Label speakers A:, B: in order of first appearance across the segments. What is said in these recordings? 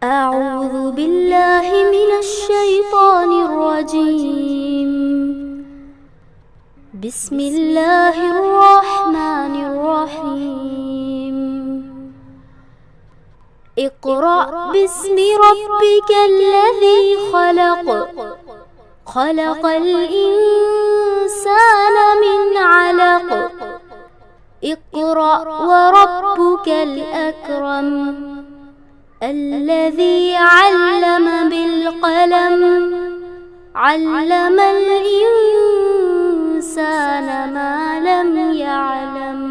A: أعوذ بالله من الشيطان الرجيم. بسم الله الرحمن الرحيم. اقرأ باسم ربك الذي خلق. خلق الإنسان من علق. اقرأ وربك الأكرم. الذي علم بالقلم. علم الإنسان ما لم يعلم.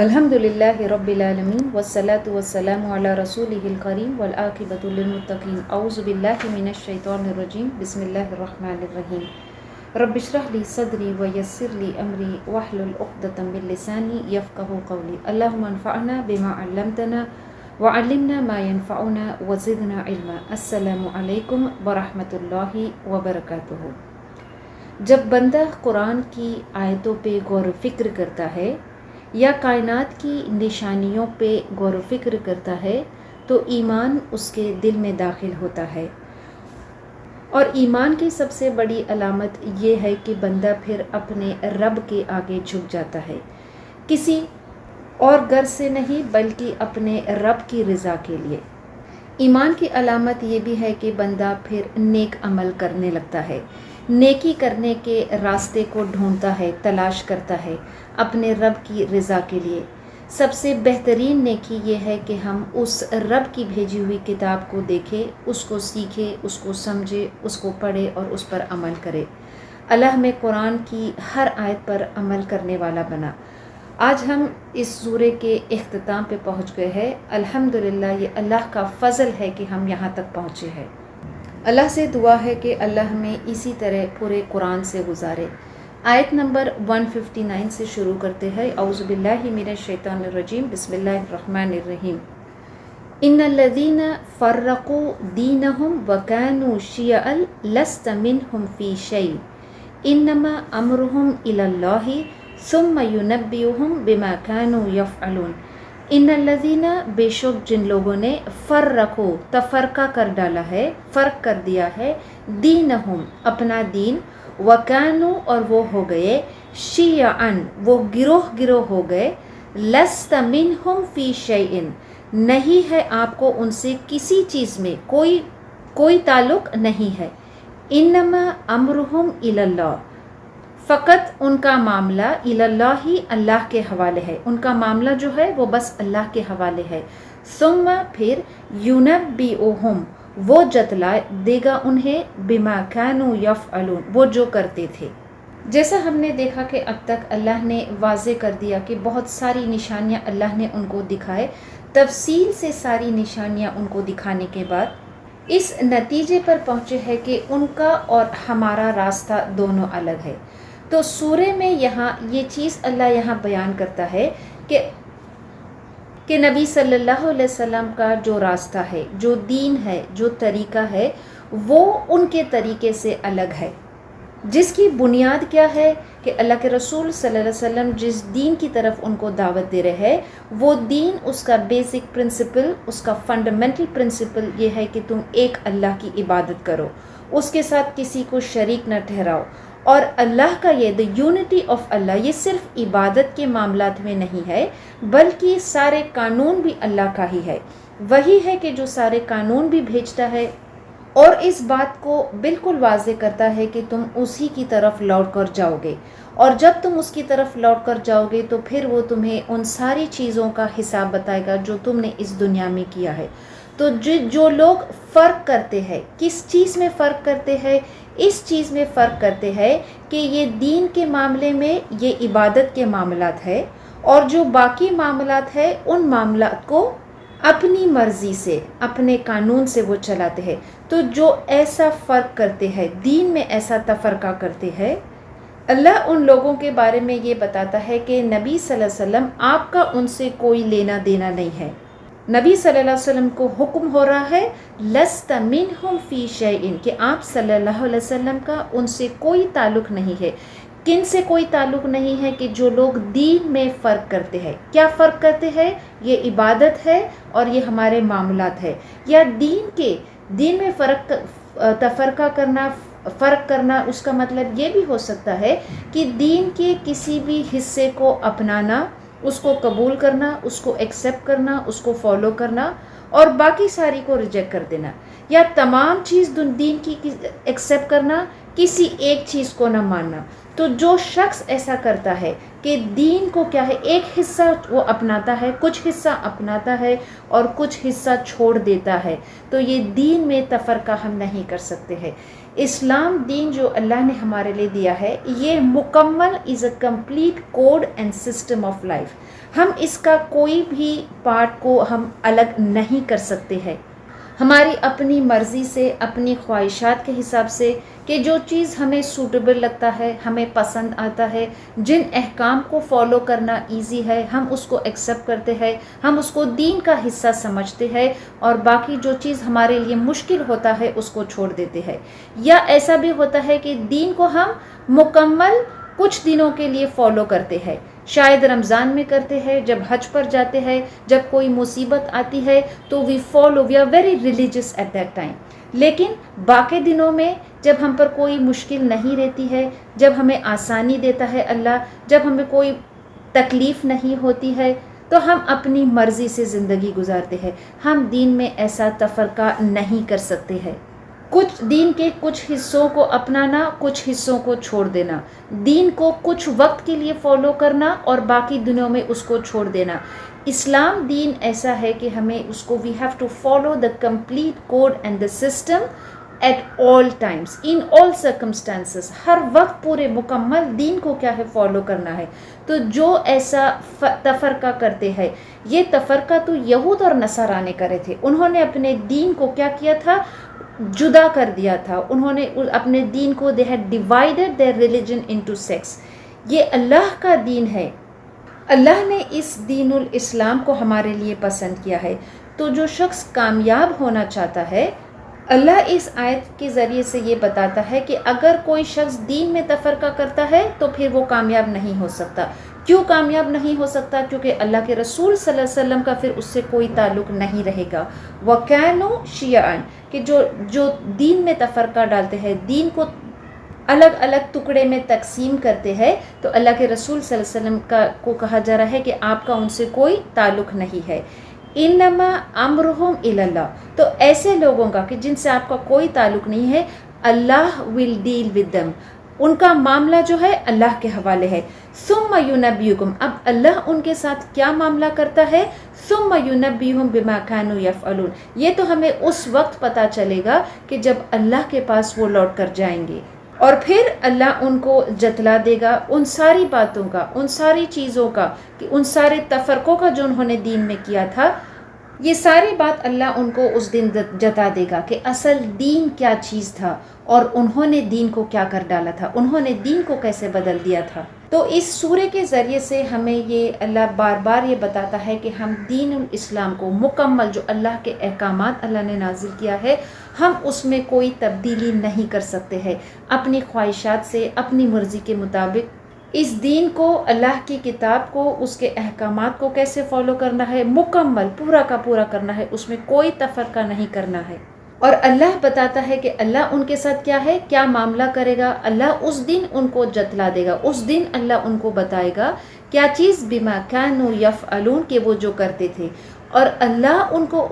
B: الحمد للہ رب العالمین والصلاة والسلام علی رسولہ الکریم والعاقبۃ للمتقین. اعوذ باللہ من الشیطان الرجیم. بسم اللہ الرحمن الرحیم. رب اشرح لی صدری ویسر لی امری واحلل عقدۃ من لسانی یفقہوا قولی. اللہم انفعنا بما علمتنا وعلمنا ما ينفعنا وزدنا علما. السلام علیکم ورحمۃ اللہ وبرکاتہ. جب بندہ قرآن کی آیتوں پہ غور و فکر کرتا ہے یا کائنات کی نشانیوں پہ غور و فکر کرتا ہے تو ایمان اس کے دل میں داخل ہوتا ہے. اور ایمان کی سب سے بڑی علامت یہ ہے کہ بندہ پھر اپنے رب کے آگے جھک جاتا ہے، کسی اور غرض سے نہیں بلکہ اپنے رب کی رضا کے لیے. ایمان کی علامت یہ بھی ہے کہ بندہ پھر نیک عمل کرنے لگتا ہے، نیکی کرنے کے راستے کو ڈھونڈتا ہے، تلاش کرتا ہے اپنے رب کی رضا کے لیے. سب سے بہترین نیکی یہ ہے کہ ہم اس رب کی بھیجی ہوئی کتاب کو دیکھیں، اس کو سیکھیں، اس کو سمجھے، اس کو پڑھے اور اس پر عمل کرے. اللہ ہمیں قرآن کی ہر آیت پر عمل کرنے والا بنا. آج ہم اس سورے کے اختتام پہ پہنچ گئے ہیں. الحمدللہ یہ اللہ کا فضل ہے کہ ہم یہاں تک پہنچے ہیں. اللہ سے دعا ہے کہ اللہ ہمیں اسی طرح پورے قرآن سے گزارے. آیت نمبر 159 سے شروع کرتے ہیں. اعوذ باللہ من الشیطان الرجیم. بسم اللہ الرحمن الرحیم. ان الذین فرقوا دینہم وکانوا شیعا لست منہم فی شیء انما امرہم الی اللہ ثم ینبئہم بما کانوا یفعلون. ان الذین بے شک جن لوگوں نے فرقوا تفرقہ کر ڈالا ہے، فرق کر دیا ہے، دینہم اپنا دین، وَكَانُوا اور وہ ہو گئے، شِيَعًا وہ گروہ گروہ ہو گئے، لَسْتَ مِنْهُمْ فِي شَيْءٍ نہیں ہے آپ کو ان سے کسی چیز میں کوئی تعلق نہیں ہے. اِنَّمَا أَمْرُهُمْ إِلَى اللَّهِ فقط ان کا معاملہ إِلَى اللَّهِ اللہ کے حوالے ہے. ان کا معاملہ جو ہے وہ بس اللہ کے حوالے ہے. ثُمَّ پھر يُنَبِّئُهُمْ وہ جتلا دے گا انہیں بما کانوا یفعلون وہ جو کرتے تھے. جیسا ہم نے دیکھا کہ اب تک اللہ نے واضح کر دیا کہ بہت ساری نشانیاں اللہ نے ان کو دکھائے. تفصیل سے ساری نشانیاں ان کو دکھانے کے بعد اس نتیجے پر پہنچے ہیں کہ ان کا اور ہمارا راستہ دونوں الگ ہے. تو سورے میں یہاں یہ چیز اللہ یہاں بیان کرتا ہے کہ نبی صلی اللہ علیہ وسلم کا جو راستہ ہے، جو دین ہے، جو طریقہ ہے، وہ ان کے طریقے سے الگ ہے. جس کی بنیاد کیا ہے کہ اللہ کے رسول صلی اللہ علیہ وسلم جس دین کی طرف ان کو دعوت دے رہے ہیں، وہ دین اس کا بیسک پرنسپل، اس کا فنڈامنٹل پرنسپل یہ ہے کہ تم ایک اللہ کی عبادت کرو، اس کے ساتھ کسی کو شریک نہ ٹھہراؤ. اور اللہ کا یہ the unity of اللہ یہ صرف عبادت کے معاملات میں نہیں ہے بلکہ سارے قانون بھی اللہ کا ہی ہے. وہی ہے کہ جو سارے قانون بھی بھیجتا ہے اور اس بات کو بالکل واضح کرتا ہے کہ تم اسی کی طرف لوٹ کر جاؤ گے، اور جب تم اس کی طرف لوٹ کر جاؤ گے تو پھر وہ تمہیں ان ساری چیزوں کا حساب بتائے گا جو تم نے اس دنیا میں کیا ہے. تو جو لوگ فرق کرتے ہیں، کس چیز میں فرق کرتے ہیں؟ اس چیز میں فرق کرتے ہیں کہ یہ دین کے معاملے میں یہ عبادت کے معاملات ہے، اور جو باقی معاملات ہیں ان معاملات کو اپنی مرضی سے، اپنے قانون سے وہ چلاتے ہیں. تو جو ایسا فرق کرتے ہیں، دین میں ایسا تفرقہ کرتے ہیں، اللہ ان لوگوں کے بارے میں یہ بتاتا ہے کہ نبی صلی اللہ علیہ وسلم آپ کا ان سے کوئی لینا دینا نہیں ہے. نبی صلی اللہ علیہ وسلم کو حکم ہو رہا ہے لست منہم فی شیء کہ آپ صلی اللہ علیہ وسلم کا ان سے کوئی تعلق نہیں ہے. کن سے کوئی تعلق نہیں ہے کہ جو لوگ دین میں فرق کرتے ہیں. کیا فرق کرتے ہیں؟ یہ عبادت ہے اور یہ ہمارے معاملات ہے. یا دین میں تفرقہ کرنا، فرق کرنا، اس کا مطلب یہ بھی ہو سکتا ہے کہ دین کے کسی بھی حصے کو اپنانا، اس کو قبول کرنا، اس کو ایکسیپٹ کرنا، اس کو فالو کرنا اور باقی ساری کو ریجیکٹ کر دینا. یا تمام چیز دین کی ایکسیپٹ کرنا، کسی ایک چیز کو نہ ماننا. تو جو شخص ایسا کرتا ہے کہ دین کو کیا ہے، ایک حصہ وہ اپناتا ہے، کچھ حصہ اپناتا ہے اور کچھ حصہ چھوڑ دیتا ہے، تو یہ دین میں تفرقہ ہم نہیں کر سکتے ہیں. اسلام دین جو اللہ نے ہمارے لیے دیا ہے، یہ مکمل is a complete code and system of life. ہم اس کا کوئی بھی پارٹ کو ہم الگ نہیں کر سکتے ہیں. ہماری اپنی مرضی سے، اپنی خواہشات کے حساب سے کہ جو چیز ہمیں سوٹیبل لگتا ہے، ہمیں پسند آتا ہے، جن احکام کو فالو کرنا ایزی ہے، ہم اس کو ایکسیپٹ کرتے ہیں، ہم اس کو دین کا حصہ سمجھتے ہیں اور باقی جو چیز ہمارے لیے مشکل ہوتا ہے اس کو چھوڑ دیتے ہیں. یا ایسا بھی ہوتا ہے کہ دین کو ہم مکمل کچھ دنوں کے لیے فالو کرتے ہیں، شاید رمضان میں کرتے ہیں، جب حج پر جاتے ہیں، جب کوئی مصیبت آتی ہے تو we are very religious at that time. لیکن باقی دنوں میں جب ہم پر کوئی مشکل نہیں رہتی ہے، جب ہمیں آسانی دیتا ہے اللہ، جب ہمیں کوئی تکلیف نہیں ہوتی ہے، تو ہم اپنی مرضی سے زندگی گزارتے ہیں. ہم دین میں ایسا تفرقہ نہیں کر سکتے ہیں. دین کے کچھ حصوں کو اپنانا، کچھ حصوں کو چھوڑ دینا، دین کو کچھ وقت کے لیے فالو کرنا اور باقی دنوں میں اس کو چھوڑ دینا. اسلام دین ایسا ہے کہ ہمیں اس کو we have to follow the complete code and the system at all times in all circumstances. ہر وقت پورے مکمل دین کو کیا ہے، فالو کرنا ہے. تو جو ایسا تفرقہ کرتے ہیں، یہ تفرقہ تو یہود اور نصارہ نے کرے تھے. انہوں نے اپنے دین کو کیا کیا تھا، جدا کر دیا تھا. انہوں نے اپنے دین کو they had divided their religion into sects. یہ اللہ کا دین ہے. اللہ نے اس دین الاسلام کو ہمارے لیے پسند کیا ہے. تو جو شخص کامیاب ہونا چاہتا ہے، اللہ اس آیت کے ذریعے سے یہ بتاتا ہے کہ اگر کوئی شخص دین میں تفرقہ کرتا ہے تو پھر وہ کامیاب نہیں ہو سکتا. کیوں کامیاب نہیں ہو سکتا؟ کیونکہ اللہ کے رسول صلی اللہ علیہ وسلم کا پھر اس سے کوئی تعلق نہیں رہے گا. وَكَانُوا شِيَعًا، کہ جو دین میں تفرقہ ڈالتے ہیں، دین کو الگ الگ ٹکڑے میں تقسیم کرتے ہیں، تو اللہ کے رسول صلی اللہ علیہ وسلم کو کہا جا رہا ہے کہ آپ کا ان سے کوئی تعلق نہیں ہے. انما امرہم الی اللہ، تو ایسے لوگوں کا کہ جن سے آپ کا کوئی تعلق نہیں ہے، اللہ ول ڈیل ود دم، ان کا معاملہ جو ہے اللہ کے حوالے ہے. ثم ینبئکم، اب اللہ ان کے ساتھ کیا معاملہ کرتا ہے، ثم ینبئہم بما کانوا یفعلون. یہ تو ہمیں اس وقت پتہ چلے گا کہ جب اللہ کے پاس وہ لوٹ کر جائیں گے، اور پھر اللہ ان کو جتلا دے گا ان ساری باتوں کا، ان ساری چیزوں کا، کہ ان سارے تفرقوں کا جو انہوں نے دین میں کیا تھا، یہ ساری بات اللہ ان کو اس دن جتا دے گا کہ اصل دین کیا چیز تھا اور انہوں نے دین کو کیا کر ڈالا تھا، انہوں نے دین کو کیسے بدل دیا تھا. تو اس سورے کے ذریعے سے ہمیں یہ اللہ بار بار یہ بتاتا ہے کہ ہم دین الاسلام کو مکمل، جو اللہ کے احکامات اللہ نے نازل کیا ہے، ہم اس میں کوئی تبدیلی نہیں کر سکتے ہیں. اپنی خواہشات سے، اپنی مرضی کے مطابق اس دین کو، اللہ کی کتاب کو، اس کے احکامات کو کیسے فالو کرنا ہے، مکمل پورا کا پورا کرنا ہے، اس میں کوئی تفرقہ نہیں کرنا ہے. اور اللہ بتاتا ہے کہ اللہ ان کے ساتھ کیا ہے، کیا معاملہ کرے گا. اللہ اس دن ان کو جتلا دے گا، اس دن اللہ ان کو بتائے گا کیا چیز، بما کانوا یفعلون، کہ وہ جو کرتے تھے. اور اللہ ان کو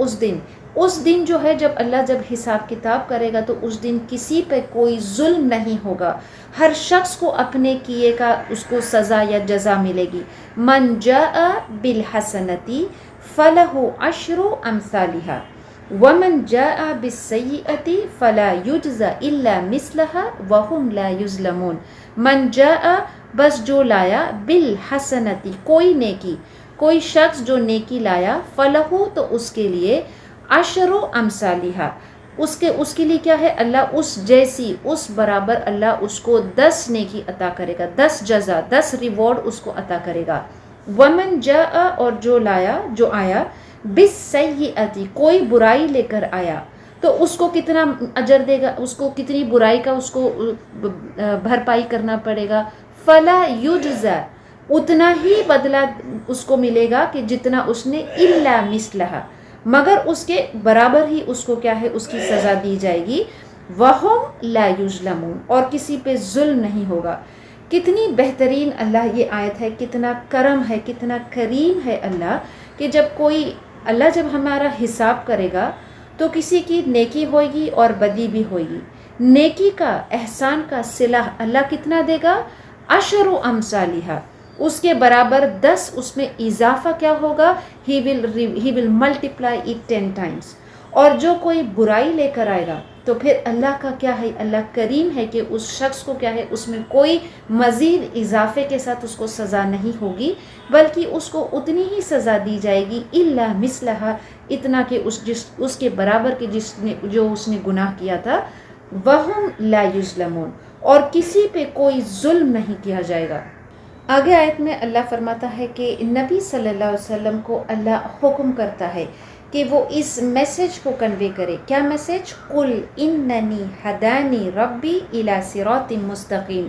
B: اس دن جو ہے، جب اللہ جب حساب کتاب کرے گا، تو اس دن کسی پہ کوئی ظلم نہیں ہوگا. ہر شخص کو اپنے کیے کا اس کو سزا یا جزا ملے گی. من جاء بالحسنۃ فلہ عشر امثالھا ومن جاء بالسیئۃ فلا یجزى الا مثلها وهم لا یظلمون. من جاء، بس جو لایا، بالحسنۃ، کوئی نیکی، کوئی شخص جو نیکی لایا، فلہ، تو اس کے لیے، عشر امثالھا، اس کے لیے کیا ہے، اللہ اس جیسی، اس برابر اللہ اس کو 10 نیکی عطا کرے گا، 10 جزا، 10 ریوارڈ اس کو عطا کرے گا. ومن جاء، اور جو لایا، جو آیا، بالسیئۃ، کوئی برائی لے کر آیا، تو اس کو کتنا اجر دے گا، اس کو کتنی برائی کا اس کو بھرپائی کرنا پڑے گا. فلا یجزا، اتنا ہی بدلہ اس کو ملے گا کہ جتنا اس نے، الا مثلہا، مگر اس کے برابر ہی اس کو کیا ہے، اس کی سزا دی جائے گی، وہم لا یظلمون، اور کسی پہ ظلم نہیں ہوگا۔ کتنی بہترین اللہ یہ آیت ہے، کتنا کرم ہے، کتنا کریم ہے اللہ، کہ اللہ جب ہمارا حساب کرے گا تو کسی کی نیکی ہوئے گی اور بدی بھی ہوئے گی، نیکی کا، احسان کا صلہ اللہ کتنا دے گا، عشر امثالہا، اس کے برابر 10 اس میں اضافہ کیا ہوگا، he will multiply it 10 times۔ اور جو کوئی برائی لے کر آئے گا تو پھر اللہ کا کیا ہے، اللہ کریم ہے کہ اس شخص کو کیا ہے، اس میں کوئی مزید اضافے کے ساتھ اس کو سزا نہیں ہوگی، بلکہ اس کو اتنی ہی سزا دی جائے گی، الا مثلہا، اتنا کہ اس کے برابر کے جو اس نے گناہ کیا تھا، وہم لا یظلمون، اور کسی پہ کوئی ظلم نہیں کیا جائے گا۔ آگے آیت میں اللہ فرماتا ہے کہ نبی صلی اللہ علیہ وسلم کو اللہ حکم کرتا ہے کہ وہ اس میسج کو کنوے کرے۔ کیا میسج؟ قل اننی ہدانی ربی الی صراط مستقیم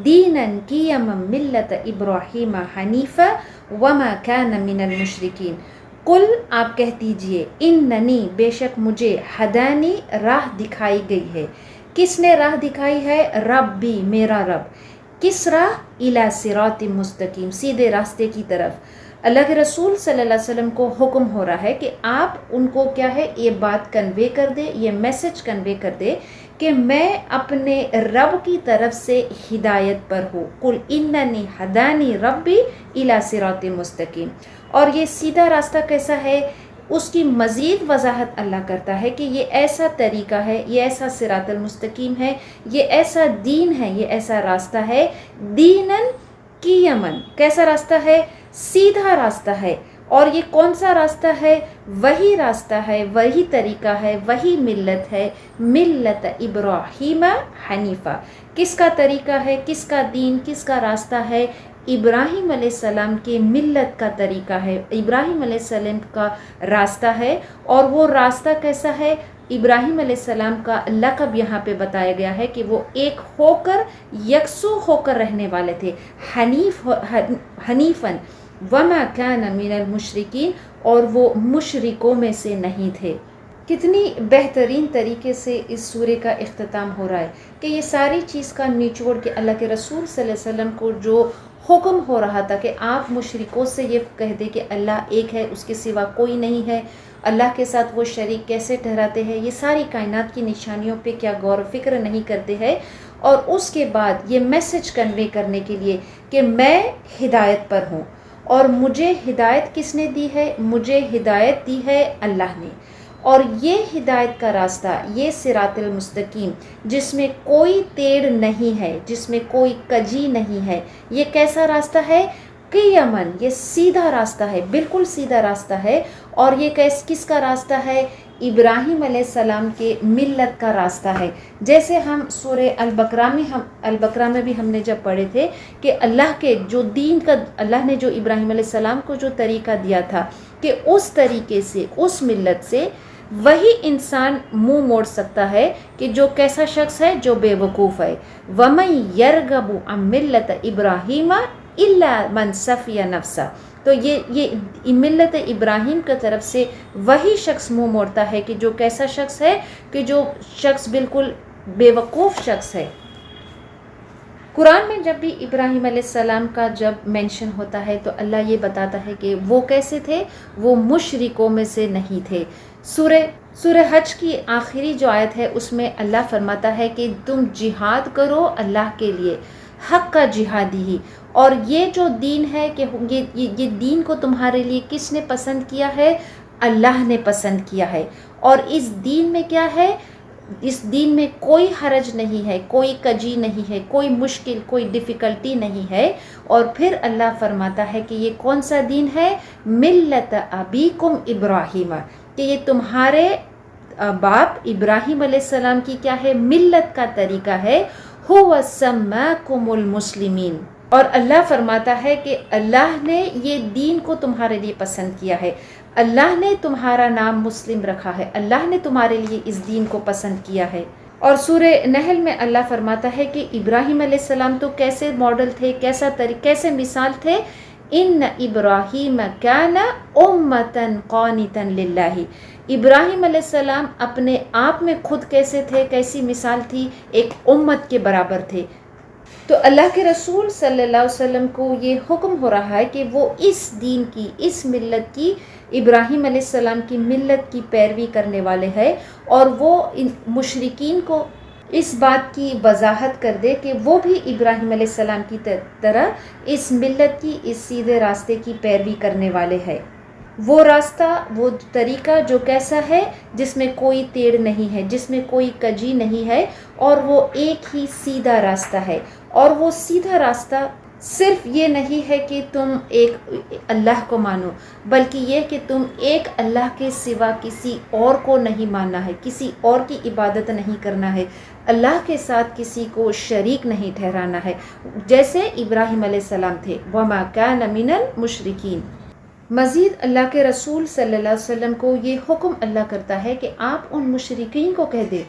B: دینا قیما ملت ابراہیم حنیفا وما کان من المشرکین۔ قل، آپ کہہ دیجئے، اننی، بے شک مجھے، ہدانی، راہ دکھائی گئی ہے۔ کس نے راہ دکھائی ہے؟ ربی، میرا رب۔ کس راہ؟ الی صراط مستقیم، سیدھے راستے کی طرف۔ اللہ کے رسول صلی اللہ علیہ وسلم کو حکم ہو رہا ہے کہ آپ ان کو کیا ہے، یہ بات کنوے کر دے، یہ میسج کنوے کر دے کہ میں اپنے رب کی طرف سے ہدایت پر ہوں۔ قل اننی ہدانی ربی الی صراط مستقیم۔ اور یہ سیدھا راستہ کیسا ہے، اس کی مزید وضاحت اللہ کرتا ہے کہ یہ ایسا طریقہ ہے، یہ ایسا صراط المستقیم ہے، یہ ایسا دین ہے، یہ ایسا راستہ ہے، دینن قیمن، کیسا راستہ ہے، سیدھا راستہ ہے۔ اور یہ کون سا راستہ ہے؟ وہی راستہ ہے، وہی طریقہ ہے، وہی ملت ہے، ملت ابراہیم حنیفہ۔ کس کا طریقہ ہے، کس کا دین، کس کا راستہ ہے؟ ابراہیم علیہ السلام کے ملت کا طریقہ ہے، ابراہیم علیہ السلام کا راستہ ہے۔ اور وہ راستہ کیسا ہے؟ ابراہیم علیہ السلام کا لقب یہاں پہ بتایا گیا ہے کہ وہ ایک ہو کر، یکسو ہو کر رہنے والے تھے، حنیفاً وما کان من المشرکین، اور وہ مشرکوں میں سے نہیں تھے۔ کتنی بہترین طریقے سے اس سورے کا اختتام ہو رہا ہے کہ یہ ساری چیز کا نچوڑ کہ اللہ کے رسول صلی اللہ علیہ وسلم کو جو حکم ہو رہا تھا کہ آپ مشرکوں سے یہ کہہ دے کہ اللہ ایک ہے، اس کے سوا کوئی نہیں ہے، اللہ کے ساتھ وہ شریک کیسے ٹھہراتے ہیں، یہ ساری کائنات کی نشانیوں پہ کیا غور و فکر نہیں کرتے ہیں۔ اور اس کے بعد یہ میسج کنوے کرنے کے لیے کہ میں ہدایت پر ہوں، اور مجھے ہدایت کس نے دی ہے؟ مجھے ہدایت دی ہے اللہ نے۔ اور یہ ہدایت کا راستہ، یہ صراط المستقیم، جس میں کوئی ٹیڑھ نہیں ہے، جس میں کوئی کجی نہیں ہے، یہ کیسا راستہ ہے؟ قیمن، یہ سیدھا راستہ ہے، بالکل سیدھا راستہ ہے۔ اور یہ کس کا راستہ ہے؟ ابراہیم علیہ السلام کے ملت کا راستہ ہے۔ جیسے ہم سورہ البقرہ میں بھی ہم نے جب پڑھے تھے کہ اللہ کے جو دین کا، اللہ نے جو ابراہیم علیہ السلام کو جو طریقہ دیا تھا کہ اس طریقے سے، اس ملت سے وہی انسان منہ موڑ سکتا ہے کہ جو کیسا شخص ہے، جو بے وقوف ہے۔ وَمَن يَرْغَبُ عَن مِّلَّةِ إِبْرَاهِيمَ إِلَّا مَن سَفِيَ نَفْسَهُ، تو یہ ملت ابراہیم کی طرف سے وہی شخص منہ موڑتا ہے کہ جو کیسا شخص ہے، کہ جو شخص بالکل بے وقوف شخص ہے۔ قرآن میں جب بھی ابراہیم علیہ السلام کا جب مینشن ہوتا ہے تو اللہ یہ بتاتا ہے کہ وہ کیسے تھے، وہ مشرکوں میں سے نہیں تھے۔ سورہ حج کی آخری جو آیت ہے اس میں اللہ فرماتا ہے کہ تم جہاد کرو اللہ کے لیے، حق کا جہادی ہی۔ اور یہ جو دین ہے کہ یہ دین کو تمہارے لیے کس نے پسند کیا ہے؟ اللہ نے پسند کیا ہے۔ اور اس دین میں کیا ہے؟ اس دین میں کوئی حرج نہیں ہے، کوئی کجی نہیں ہے، کوئی مشکل، کوئی ڈیفیکلٹی نہیں ہے۔ اور پھر اللہ فرماتا ہے کہ یہ کون سا دین ہے؟ ملت ابیکم ابراہیم، کہ یہ تمہارے باپ ابراہیم علیہ السلام کی کیا ہے؟ ملت کا طریقہ ہے۔ هو سماکم المسلمین، اور اللہ فرماتا ہے کہ اللہ نے یہ دین کو تمہارے لیے پسند کیا ہے، اللہ نے تمہارا نام مسلم رکھا ہے، اللہ نے تمہارے لیے اس دین کو پسند کیا ہے۔ اور سورہ نحل میں اللہ فرماتا ہے کہ ابراہیم علیہ السلام تو کیسے ماڈل تھے، کیسے مثال تھے، ان ابراہیم کان امتن قانتا للہ، ابراہیم علیہ السلام اپنے آپ میں خود کیسے تھے، کیسی مثال تھی، ایک امت کے برابر تھے۔ تو اللہ کے رسول صلی اللہ علیہ وسلم کو یہ حکم ہو رہا ہے کہ وہ اس دین کی، اس ملت کی، ابراہیم علیہ السلام کی ملت کی پیروی کرنے والے ہیں، اور وہ ان مشرکین کو اس بات کی وضاحت کر دے کہ وہ بھی ابراہیم علیہ السلام کی طرح اس ملت کی، اس سیدھے راستے کی پیروی کرنے والے ہیں۔ وہ راستہ، وہ طریقہ جو کیسا ہے، جس میں کوئی ٹیڑھ نہیں ہے، جس میں کوئی کجی نہیں ہے، اور وہ ایک ہی سیدھا راستہ ہے۔ اور وہ سیدھا راستہ صرف یہ نہیں ہے کہ تم ایک اللہ کو مانو، بلکہ یہ کہ تم ایک اللہ کے سوا کسی اور کو نہیں ماننا ہے، کسی اور کی عبادت نہیں کرنا ہے، اللہ کے ساتھ کسی کو شریک نہیں ٹھہرانا ہے، جیسے ابراہیم علیہ السلام تھے۔ وَمَا كَانَ مِنَ الْمُشْرِكِينَ۔ مزید اللہ کے رسول صلی اللہ علیہ وسلم کو یہ حکم اللہ کرتا ہے کہ آپ ان مشرکین کو کہہ دیں،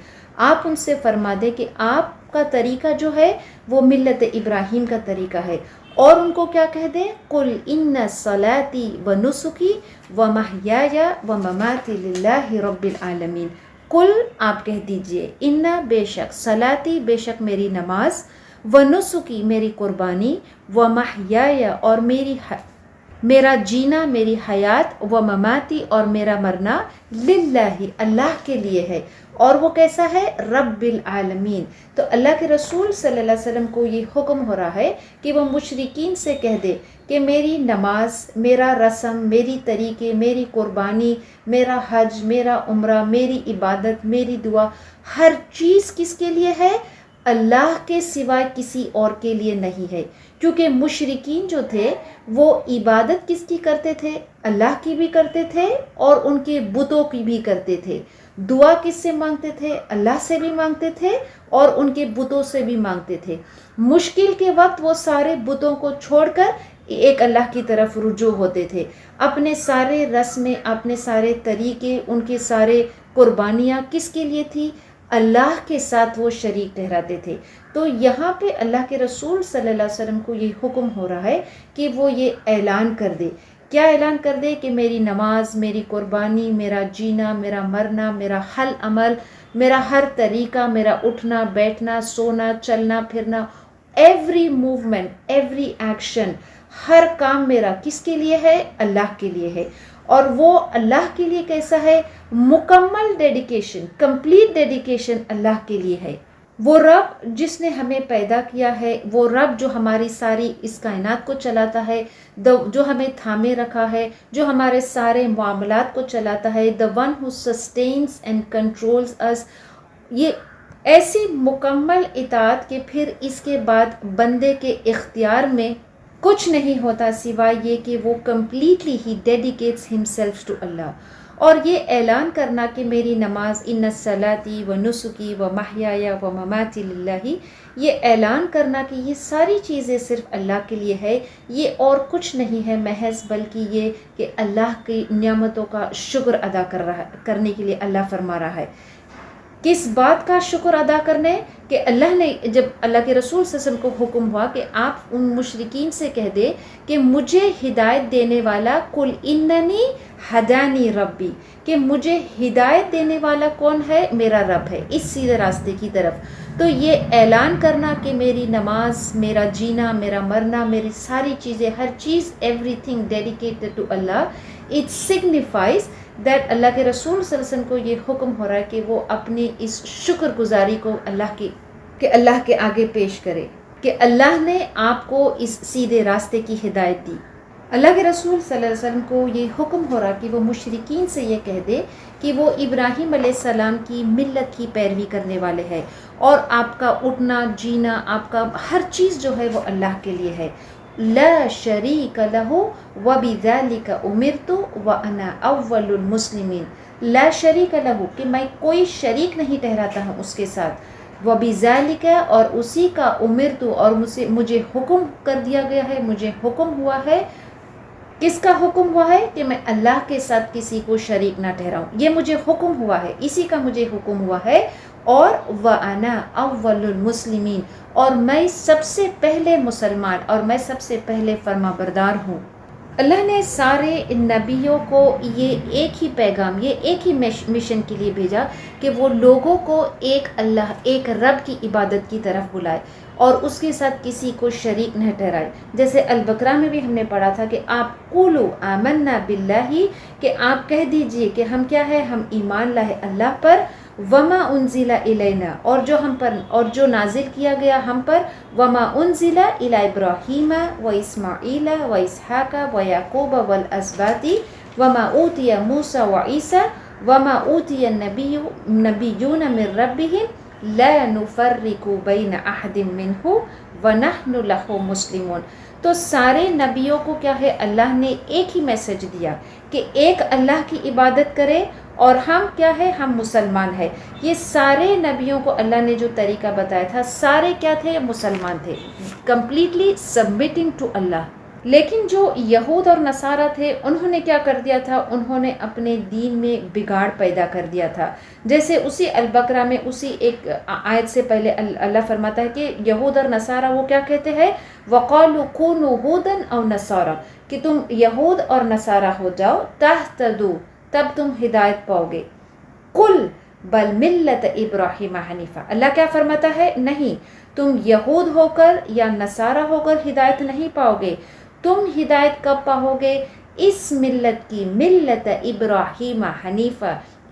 B: آپ ان سے فرما دیں کہ آپ کا طریقہ جو ہے وہ ملت ابراہیم کا طریقہ ہے، اور ان کو کیا کہہ دیں، قُلْ إِنَّ صَلَاتِي وَنُسُكِي وَمَحْيَايَ وَمَمَاتِي لِلَّهِ رَبِّ الْعَالَمِينَ۔ کل آپ کہہ دیجئے، ان بے شک، صلاتی بے شک میری نماز، ونسکی میری قربانی، ومحیایا اور میرا جینا، میری حیات، ومماتی اور میرا مرنا، للہ اللہ کے لیے ہے، اور وہ کیسا ہے، رب العالمین۔ تو اللہ کے رسول صلی اللہ علیہ وسلم کو یہ حکم ہو رہا ہے کہ وہ مشرکین سے کہہ دے کہ میری نماز، میرا رسم، میری طریقے، میری قربانی، میرا حج، میرا عمرہ، میری عبادت، میری دعا، ہر چیز کس کے لیے ہے، اللہ کے سوائے کسی اور کے لیے نہیں ہے۔ کیونکہ مشرکین جو تھے وہ عبادت کس کی کرتے تھے، اللہ کی بھی کرتے تھے اور ان کے بتوں کی بھی کرتے تھے، دعا کس سے مانگتے تھے، اللہ سے بھی مانگتے تھے اور ان کے بتوں سے بھی مانگتے تھے۔ مشکل کے وقت وہ سارے بتوں کو چھوڑ کر ایک اللہ کی طرف رجوع ہوتے تھے، اپنے سارے رسمیں، اپنے سارے طریقے، ان کے سارے قربانیاں کس کے لیے تھی، اللہ کے ساتھ وہ شریک ٹھہراتے تھے۔ تو یہاں پہ اللہ کے رسول صلی اللہ علیہ وسلم کو یہ حکم ہو رہا ہے کہ وہ یہ اعلان کر دے، کیا اعلان کر دے، کہ میری نماز، میری قربانی، میرا جینا، میرا مرنا، میرا حل عمل، میرا ہر طریقہ، میرا اٹھنا بیٹھنا، سونا چلنا پھرنا، ایوری موومنٹ، ایوری ایکشن، ہر کام میرا کس کے لیے ہے، اللہ کے لیے ہے۔ اور وہ اللہ کے لیے کیسا ہے، مکمل ڈیڈیکیشن، کمپلیٹ ڈیڈیکیشن اللہ کے لیے ہے۔ وہ رب جس نے ہمیں پیدا کیا ہے، وہ رب جو ہماری ساری اس کائنات کو چلاتا ہے، جو ہمیں تھامے رکھا ہے، جو ہمارے سارے معاملات کو چلاتا ہے، the one who sustains and controls us، یہ ایسی مکمل اطاعت کہ پھر اس کے بعد بندے کے اختیار میں کچھ نہیں ہوتا سوائے یہ کہ وہ کمپلیٹلی ہی ڈیڈیکیٹس ہمسیلف ٹو اللہ۔ اور یہ اعلان کرنا کہ میری نماز، ان صلاتی و نسکی و محیایا و مماتی للہ، یہ اعلان کرنا کہ یہ ساری چیزیں صرف اللہ کے لیے ہے، یہ اور کچھ نہیں ہے محض، بلکہ یہ کہ اللہ کی نعمتوں کا شکر ادا کرنے کے لیے اللہ فرما رہا ہے۔ کس بات کا شکر ادا کرنے، کہ اللہ نے جب اللہ کے رسول صلی اللہ علیہ وسلم کو حکم ہوا کہ آپ ان مشرکین سے کہہ دے کہ مجھے ہدایت دینے والا، قل اننی ہدانی ربی، کہ مجھے ہدایت دینے والا کون ہے، میرا رب ہے، اس سیدھے راستے کی طرف۔ تو یہ اعلان کرنا کہ میری نماز، میرا جینا، میرا مرنا، میری ساری چیزیں، ہر چیز، ایوری تھنگ ڈیڈیکیٹڈ ٹو اللہ، اٹ سگنیفائز دیٹ اللہ کے رسول صلی اللہ علیہ وسلم کو یہ حکم ہو رہا ہے کہ وہ اپنی اس شکر گزاری کو اللہ کے آگے پیش کرے کہ اللہ نے آپ کو اس سیدھے راستے کی ہدایت دی۔ اللہ کے رسول صلی اللہ علیہ وسلم کو یہ حکم ہو رہا کہ وہ مشرکین سے یہ کہہ دے کہ وہ ابراہیم علیہ السلام کی ملت کی پیروی کرنے والے ہیں، اور آپ کا اٹھنا جینا، آپ کا ہر چیز جو ہے وہ اللہ کے لیے ہے۔ لا شریک لہ وبذالک امرت وانا اول المسلمین، لا شریک لہ، کہ میں کوئی شریک نہیں ٹھہراتا ہوں اس کے ساتھ، وبذالک، اور اسی کا امرت، اور مجھے حکم کر دیا گیا ہے، مجھے حکم ہوا ہے، کس کا حکم ہوا ہے، کہ میں اللہ کے ساتھ کسی کو شریک نہ ٹھہراؤں، یہ مجھے حکم ہوا ہے، اسی کا مجھے حکم ہوا ہے، اور وَأَنَا أَوَّلُ الْمُسْلِمِينَ، اور میں سب سے پہلے مسلمان اور میں سب سے پہلے فرما بردار ہوں۔ اللہ نے سارے نبیوں کو یہ ایک ہی پیغام، یہ ایک ہی مشن کے لیے بھیجا کہ وہ لوگوں کو ایک اللہ، ایک رب کی عبادت کی طرف بلائے اور اس کے ساتھ کسی کو شریک نہ ٹھہرائے۔ جیسے البقرہ میں بھی ہم نے پڑھا تھا کہ آپ قولوا آمنا باللہ، کہ آپ کہہ دیجئے کہ ہم کیا ہے، ہم ایمان لائے اللہ پر، وما انزل الینا، اور جو ہم پر، اور جو نازل کیا گیا ہم پر، وما انزل الی ابراہیم و اسماعیل و اسحاق و یعقوب والاسباط وما اوتی موسی و عیسی وما اوتی النبیون من ربهم لا نفرق بین احد منہ ونحن لہ مسلمون۔ تو سارے نبیوں کو کیا ہے، اللہ نے ایک ہی میسج دیا کہ ایک اللہ کی عبادت کرے اور ہم کیا ہے، ہم مسلمان ہیں۔ یہ سارے نبیوں کو اللہ نے جو طریقہ بتایا تھا، سارے کیا تھے، مسلمان تھے، کمپلیٹلی سبمٹنگ ٹو اللہ۔ لیکن جو یہود اور نصارہ تھے، انہوں نے کیا کر دیا تھا، انہوں نے اپنے دین میں بگاڑ پیدا کر دیا تھا۔ جیسے اسی البقرہ میں اسی ایک آیت سے پہلے اللہ فرماتا ہے کہ یہود اور نصارہ وہ کیا کہتے ہیں، وَقَالُوا كُونُوا هُودًا أَوْ نَصَارَىٰ، کہ تم یہود اور نصارہ ہو جاؤ، تَهْتَدُوا، تب تم ہدایت پاؤ گے۔ قُلْ بَلْ مِلَّةَ إِبْرَاهِيمَ حَنِيفًا، اللہ کیا فرماتا ہے، نہیں، تم یہود ہو کر یا نصارہ ہو کر ہدایت نہیں پاؤ گے، تم ہدایت کب پاؤ گے، اس ملت کی، ملت ابراہیم حنیفہ،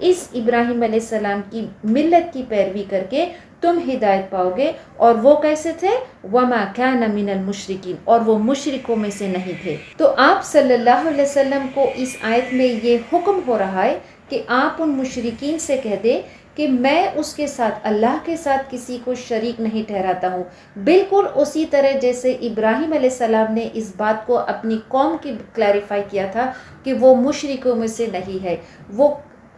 B: اس ابراہیم علیہ السلام کی ملت کی پیروی کر کے تم ہدایت پاؤ گے۔ اور وہ کیسے تھے، وما کان من المشرکین، اور وہ مشرکوں میں سے نہیں تھے۔ تو آپ صلی اللہ علیہ وسلم کو اس آیت میں یہ حکم ہو رہا ہے کہ آپ ان مشرکین سے کہہ دیں کہ میں اس کے ساتھ، اللہ کے ساتھ کسی کو شریک نہیں ٹھہراتا ہوں، بالکل اسی طرح جیسے ابراہیم علیہ السلام نے اس بات کو اپنی قوم کی کلیریفائی کیا تھا کہ وہ مشرکوں میں سے نہیں ہے، وہ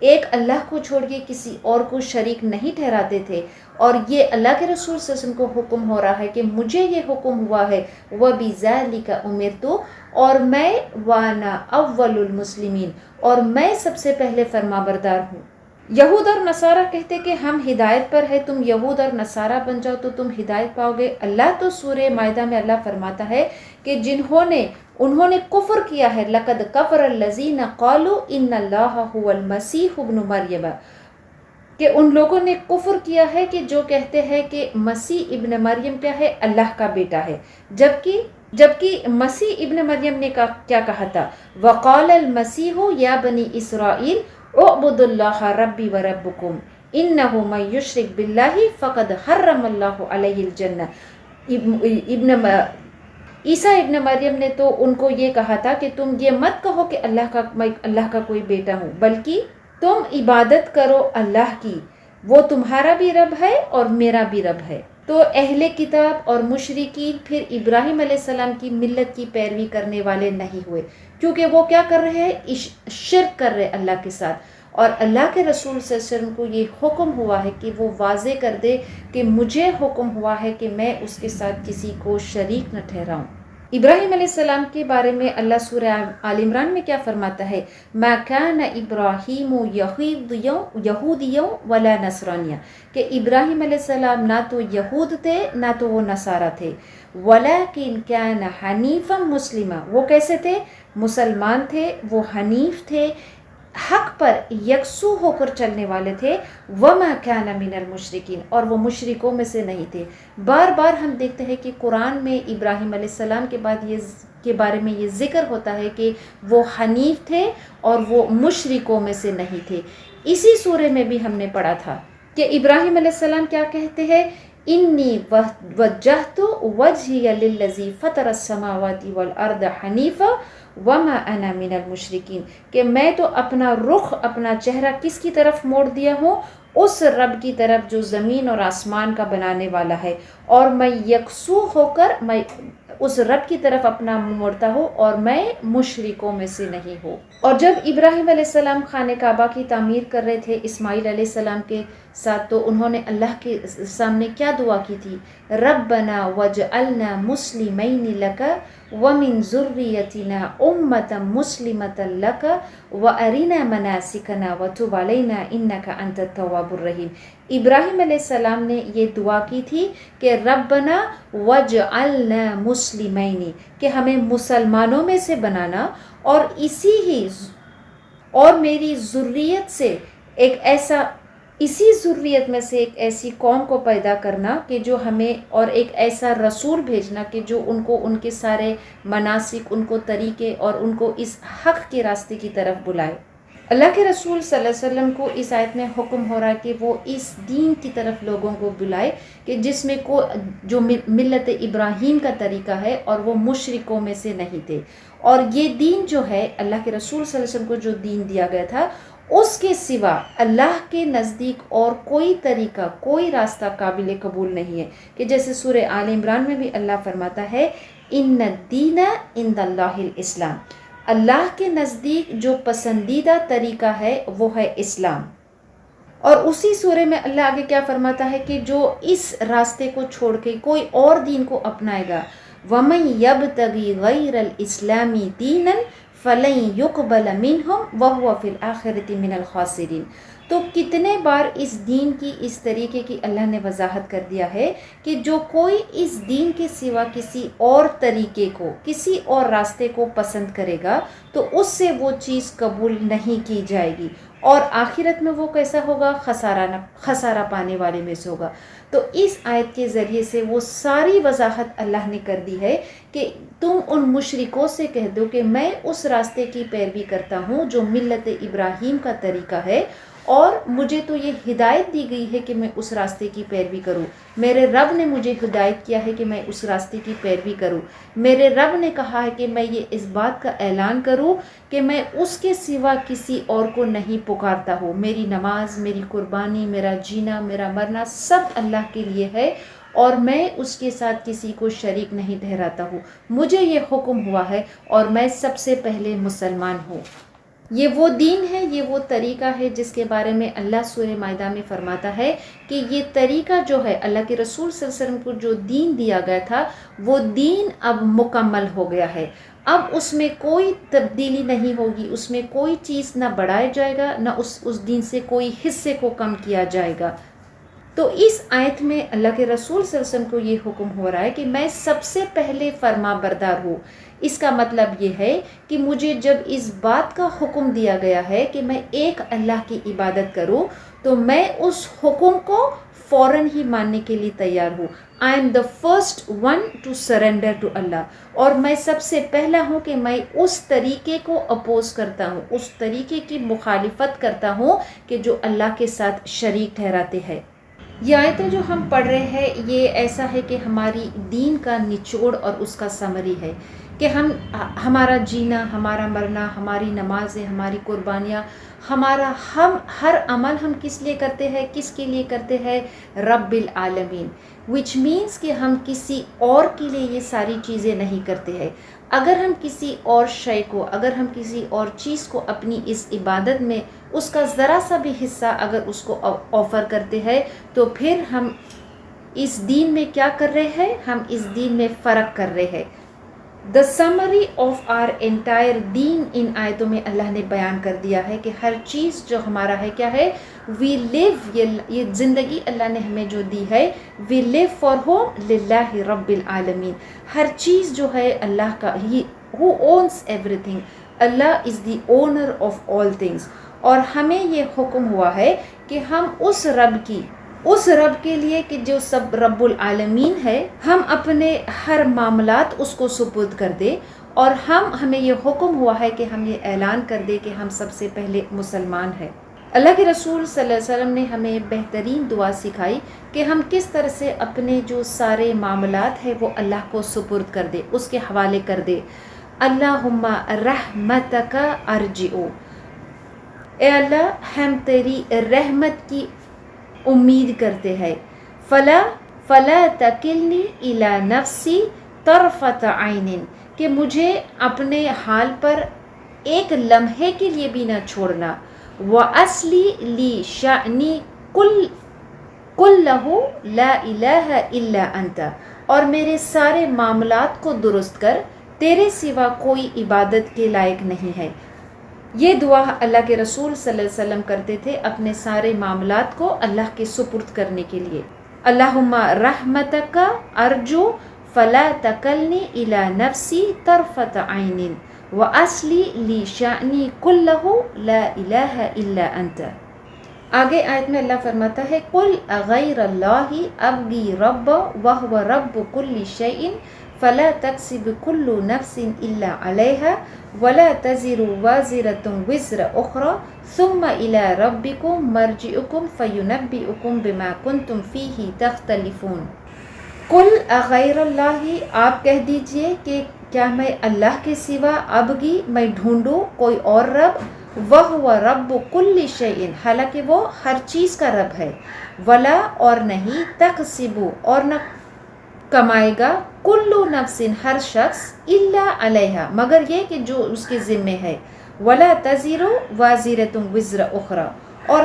B: ایک اللہ کو چھوڑ کے کسی اور کو شریک نہیں ٹھہراتے تھے۔ اور یہ اللہ کے رسول صلی اللہ علیہ وسلم کو حکم ہو رہا ہے کہ مجھے یہ حکم ہوا ہے، وَبِذَلِكَ أُمِرْتُ، اور میں وَأَنَا أَوَّلُ الْمُسْلِمِينَ، اور میں سب سے پہلے فرما بردار ہوں۔ یہود اور نصارہ کہتے کہ ہم ہدایت پر ہے، تم یہود اور نصارہ بن جاؤ تو تم ہدایت پاؤ گے۔ اللہ تو سورہ مائدہ میں اللہ فرماتا ہے کہ انہوں نے کفر کیا ہے، لَقَدْ كَفَرَ الَّذِينَ قَالُوا إِنَّ اللَّهَ هُوَ الْمَسِيحُ ابْنُ مَرْيَمَ، کہ ان لوگوں نے کفر کیا ہے کہ جو کہتے ہیں کہ مسیح ابن مریم کیا ہے، اللہ کا بیٹا ہے، جبکہ مسیح ابن مریم نے کیا کہا تھا، وَقَالَ الْمَسِيحُ يَا بَنِي إِسْرَائِيلَ اعبدوا اللہ ربی و ربکم انہ من یشرک باللہ فقد حرم اللہ علیہ الجنہ۔ عیسیٰ ابن مریم نے تو ان کو یہ کہا تھا کہ تم یہ مت کہو کہ اللہ کا کوئی بیٹا ہوں، بلکہ تم عبادت کرو اللہ کی، وہ تمہارا بھی رب ہے اور میرا بھی رب ہے۔ تو اہل کتاب اور مشرکین پھر ابراہیم علیہ السلام کی ملت کی پیروی کرنے والے نہیں ہوئے، کیونکہ وہ کیا کر رہے ہیں، شرک کر رہے اللہ کے ساتھ۔ اور اللہ کے رسول صلی اللہ علیہ وسلم کو یہ حکم ہوا ہے کہ وہ واضح کر دے کہ مجھے حکم ہوا ہے کہ میں اس کے ساتھ کسی کو شریک نہ ٹھہراؤں۔ ابراہیم علیہ السلام کے بارے میں اللہ سورہ آل عمران میں کیا فرماتا ہے، ما کان ابراہیم یہودیا ولا نصرانیہ، کہ ابراہیم علیہ السلام نہ تو یہود تھے نہ تو وہ نصارہ تھے، ولکن کان حنیفا مسلما، وہ کیسے تھے، مسلمان تھے، وہ حنیف تھے، حق پر یکسو ہو کر چلنے والے تھے، وما کان من المشرکین، اور وہ مشرکوں میں سے نہیں تھے۔ بار بار ہم دیکھتے ہیں کہ قرآن میں ابراہیم علیہ السلام کے بعد کے بارے میں یہ ذکر ہوتا ہے کہ وہ حنیف تھے اور وہ مشرکوں میں سے نہیں تھے۔ اسی سورہ میں بھی ہم نے پڑھا تھا کہ ابراہیم علیہ السلام کیا کہتے ہیں، انی وجہت وجہی للذی فطر السماوات والارض حنیفا وما انا من المشرکین، کہ میں تو اپنا رخ، اپنا چہرہ کس کی طرف موڑ دیا ہوں، اس رب کی طرف جو زمین اور آسمان کا بنانے والا ہے، اور میں یکسو ہو کر، میں اس رب کی طرف اپنا منہ موڑتا ہوں اور میں مشرکوں میں سے نہیں ہوں۔ اور جب ابراہیم علیہ السلام خانہ کعبہ کی تعمیر کر رہے تھے اسماعیل علیہ السلام کے ساتھ، تو انہوں نے اللہ کے سامنے کیا دعا کی تھی؟ ربنا وجعلنا مسلمین لک ومن ذریتنا امۃ مسلمۃ لک وارنا مناسکنا وتب علینا انک انت التواب الرحیم۔ ابراہیم علیہ السلام نے یہ دعا کی تھی کہ ربنا وجعلنا مسلمین، کہ ہمیں مسلمانوں میں سے بنانا، اور اور میری ذریت سے اسی ذریت میں سے ایک ایسی قوم کو پیدا کرنا کہ جو ہمیں، اور ایک ایسا رسول بھیجنا کہ جو ان کو ان کے سارے مناسک، ان کو طریقے، اور ان کو اس حق کے راستے کی طرف بلائے۔ اللہ کے رسول صلی اللہ علیہ وسلم کو اس آیت میں حکم ہو رہا ہے کہ وہ اس دین کی طرف لوگوں کو بلائے کہ جس میں جو ملت ابراہیم کا طریقہ ہے، اور وہ مشرکوں میں سے نہیں تھے۔ اور یہ دین جو ہے، اللہ کے رسول صلی اللہ علیہ وسلم کو جو دین دیا گیا تھا، اس کے سوا اللہ کے نزدیک اور کوئی طریقہ، کوئی راستہ قابل قبول نہیں ہے، کہ جیسے سورہ آل عمران میں بھی اللہ فرماتا ہے ان الدین عند اللہ الاسلام، اللہ کے نزدیک جو پسندیدہ طریقہ ہے وہ ہے اسلام۔ اور اسی سورہ میں اللہ آگے کیا فرماتا ہے کہ جو اس راستے کو چھوڑ کے کوئی اور دین کو اپنائے گا، وَمَن يَبْتَغِي غَيْرَ الْإِسْلَامِ دِينًا فَلَن يُقْبَلَ مِنْهُ وَهُوَ فِي الْآخِرَةِ مِنَ الْخَاسِرِينَ۔ تو کتنے بار اس دین کی، اس طریقے کی اللہ نے وضاحت کر دیا ہے کہ جو کوئی اس دین کے سوا کسی اور طریقے کو، کسی اور راستے کو پسند کرے گا تو اس سے وہ چیز قبول نہیں کی جائے گی، اور آخرت میں وہ کیسا ہوگا؟ خسارہ پانے والے میں سے ہوگا۔ تو اس آیت کے ذریعے سے وہ ساری وضاحت اللہ نے کر دی ہے کہ تم ان مشرکوں سے کہہ دو کہ میں اس راستے کی پیروی کرتا ہوں جو ملت ابراہیم کا طریقہ ہے، اور مجھے تو یہ ہدایت دی گئی ہے کہ میں اس راستے کی پیروی کروں۔ میرے رب نے مجھے ہدایت کیا ہے کہ میں اس راستے کی پیروی کروں۔ میرے رب نے کہا ہے کہ میں یہ اس بات کا اعلان کروں کہ میں اس کے سوا کسی اور کو نہیں پکارتا ہوں۔ میری نماز، میری قربانی، میرا جینا، میرا مرنا سب اللہ کے لیے ہے، اور میں اس کے ساتھ کسی کو شریک نہیں ٹھہراتا ہوں۔ مجھے یہ حکم ہوا ہے اور میں سب سے پہلے مسلمان ہوں۔ یہ وہ دین ہے، یہ وہ طریقہ ہے جس کے بارے میں اللہ سورہ مائدہ میں فرماتا ہے کہ یہ طریقہ جو ہے، اللہ کے رسول صلی اللہ علیہ وسلم کو جو دین دیا گیا تھا، وہ دین اب مکمل ہو گیا ہے۔ اب اس میں کوئی تبدیلی نہیں ہوگی، اس میں کوئی چیز نہ بڑھایا جائے گا، نہ اس دین سے کوئی حصے کو کم کیا جائے گا۔ تو اس آیت میں اللہ کے رسول صلی اللہ علیہ وسلم کو یہ حکم ہو رہا ہے کہ میں سب سے پہلے فرما بردار ہوں۔ اس کا مطلب یہ ہے کہ مجھے جب اس بات کا حکم دیا گیا ہے کہ میں ایک اللہ کی عبادت کروں، تو میں اس حکم کو فوراً ہی ماننے کے لیے تیار ہوں۔ I am the first one to surrender to Allah، اور میں سب سے پہلا ہوں کہ میں اس طریقے کو اپوز کرتا ہوں، اس طریقے کی مخالفت کرتا ہوں کہ جو اللہ کے ساتھ شریک ٹھہراتے ہیں۔ یہ آیتیں جو ہم پڑھ رہے ہیں، یہ ایسا ہے کہ ہماری دین کا نچوڑ اور اس کا سمری ہے کہ ہمارا جینا، ہمارا مرنا، ہماری نمازیں، ہماری قربانیاں، ہر عمل ہم کس لیے کرتے ہیں؟ کس کے لیے کرتے ہیں؟ رب العالمین، which means کہ ہم کسی اور کے لیے یہ ساری چیزیں نہیں کرتے ہیں۔ اگر ہم کسی اور شے کو، اگر ہم کسی اور چیز کو اپنی اس عبادت میں اس کا ذرا سا بھی حصہ اگر اس کو آفر کرتے ہیں، تو پھر ہم اس دین میں کیا کر رہے ہیں؟ ہم اس دین میں فرق کر رہے ہیں۔ The summary of our entire دین ان آیتوں میں اللہ نے بیان کر دیا ہے کہ ہر چیز جو ہمارا ہے کیا ہے؟ we live، یہ زندگی اللہ نے ہمیں جو دی ہے، we live for whom؟ للہ رب العالمین۔ ہر چیز جو ہے اللہ کا، who owns everything، Allah is the owner of all things۔ اور ہمیں یہ حکم ہوا ہے کہ ہم اس رب کے لیے کہ جو سب رب العالمین ہے، ہم اپنے ہر معاملات اس کو سپرد کر دے، اور ہمیں یہ حکم ہوا ہے کہ ہم یہ اعلان کر دے کہ ہم سب سے پہلے مسلمان ہیں۔ اللہ کے رسول صلی اللہ علیہ وسلم نے ہمیں بہترین دعا سکھائی کہ ہم کس طرح سے اپنے جو سارے معاملات ہیں وہ اللہ کو سپرد کر دے، اس کے حوالے کر دے۔ اللہم رحمتک ارجعو، اے اللہ ہم تیری رحمت کی امید کرتے ہیں۔ فلا تکلنی الی نفسی طرفت عین، کہ مجھے اپنے حال پر ایک لمحے کے لیے بھی نہ چھوڑنا، وَأَصْلِحْ لِي شَأْنِي كُلَّهُ لَا إِلَٰهَ إِلَّا أَنْتَ، اور میرے سارے معاملات کو درست کر، تیرے سوا کوئی عبادت کے لائق نہیں ہے۔ یہ دعا اللہ کے رسول صلی اللہ علیہ وسلم کرتے تھے اپنے سارے معاملات کو اللہ کے سپرد کرنے کے لیے۔ اللہم رحمتک ارجو فلا تکلنی الی نفسی طرفت عین وَأَصْلِحْ لِي شَأْنِي كُلَّهُ لَا إِلَٰهَ إِلَّا أَنْتَ۔ آگے آیت میں اللہ فرماتا ہے قُلْ أَغَيْرَ اللَّهِ أَبْغِي رَبًّا وَهُوَ رَبُّ كُلِّ شَيْءٍ فَلَا تَكْسِبُ كُلُّ نَفْسٍ إِلَّا عَلَيْهَا وَلَا تَزِرُ وَازِرَةٌ وِزْرَ أُخْرَى ثُمَّ إِلَىٰ رَبِّكُمْ مَرْجِعُكُمْ فَيُنَبِّئُكُمْ بِمَا كُنْتُمْ فِيهِ تَخْتَلِفُونَ۔ قُلْ أَغَيْرَ اللَّهِ، آپ کہہ دیجئے کہ کیا میں اللہ کے سوا ابغی میں ڈھونڈوں کوئی اور رب، وَهُوَ رَبُّ كُلِّ شَيْءٍ، حالانکہ وہ ہر چیز کا رب ہے، وَلَا اور نہیں، تَكْسِبُ اور نہ کمائے گا، کُلُّ نَفْسٍ ہر شخص، إِلَّا عَلَيْهَا مگر یہ کہ جو اس کے ذمے ہے، وَلَا تَزِرُ وَازِرَةٌ وِزْرَ أُخْرَى اور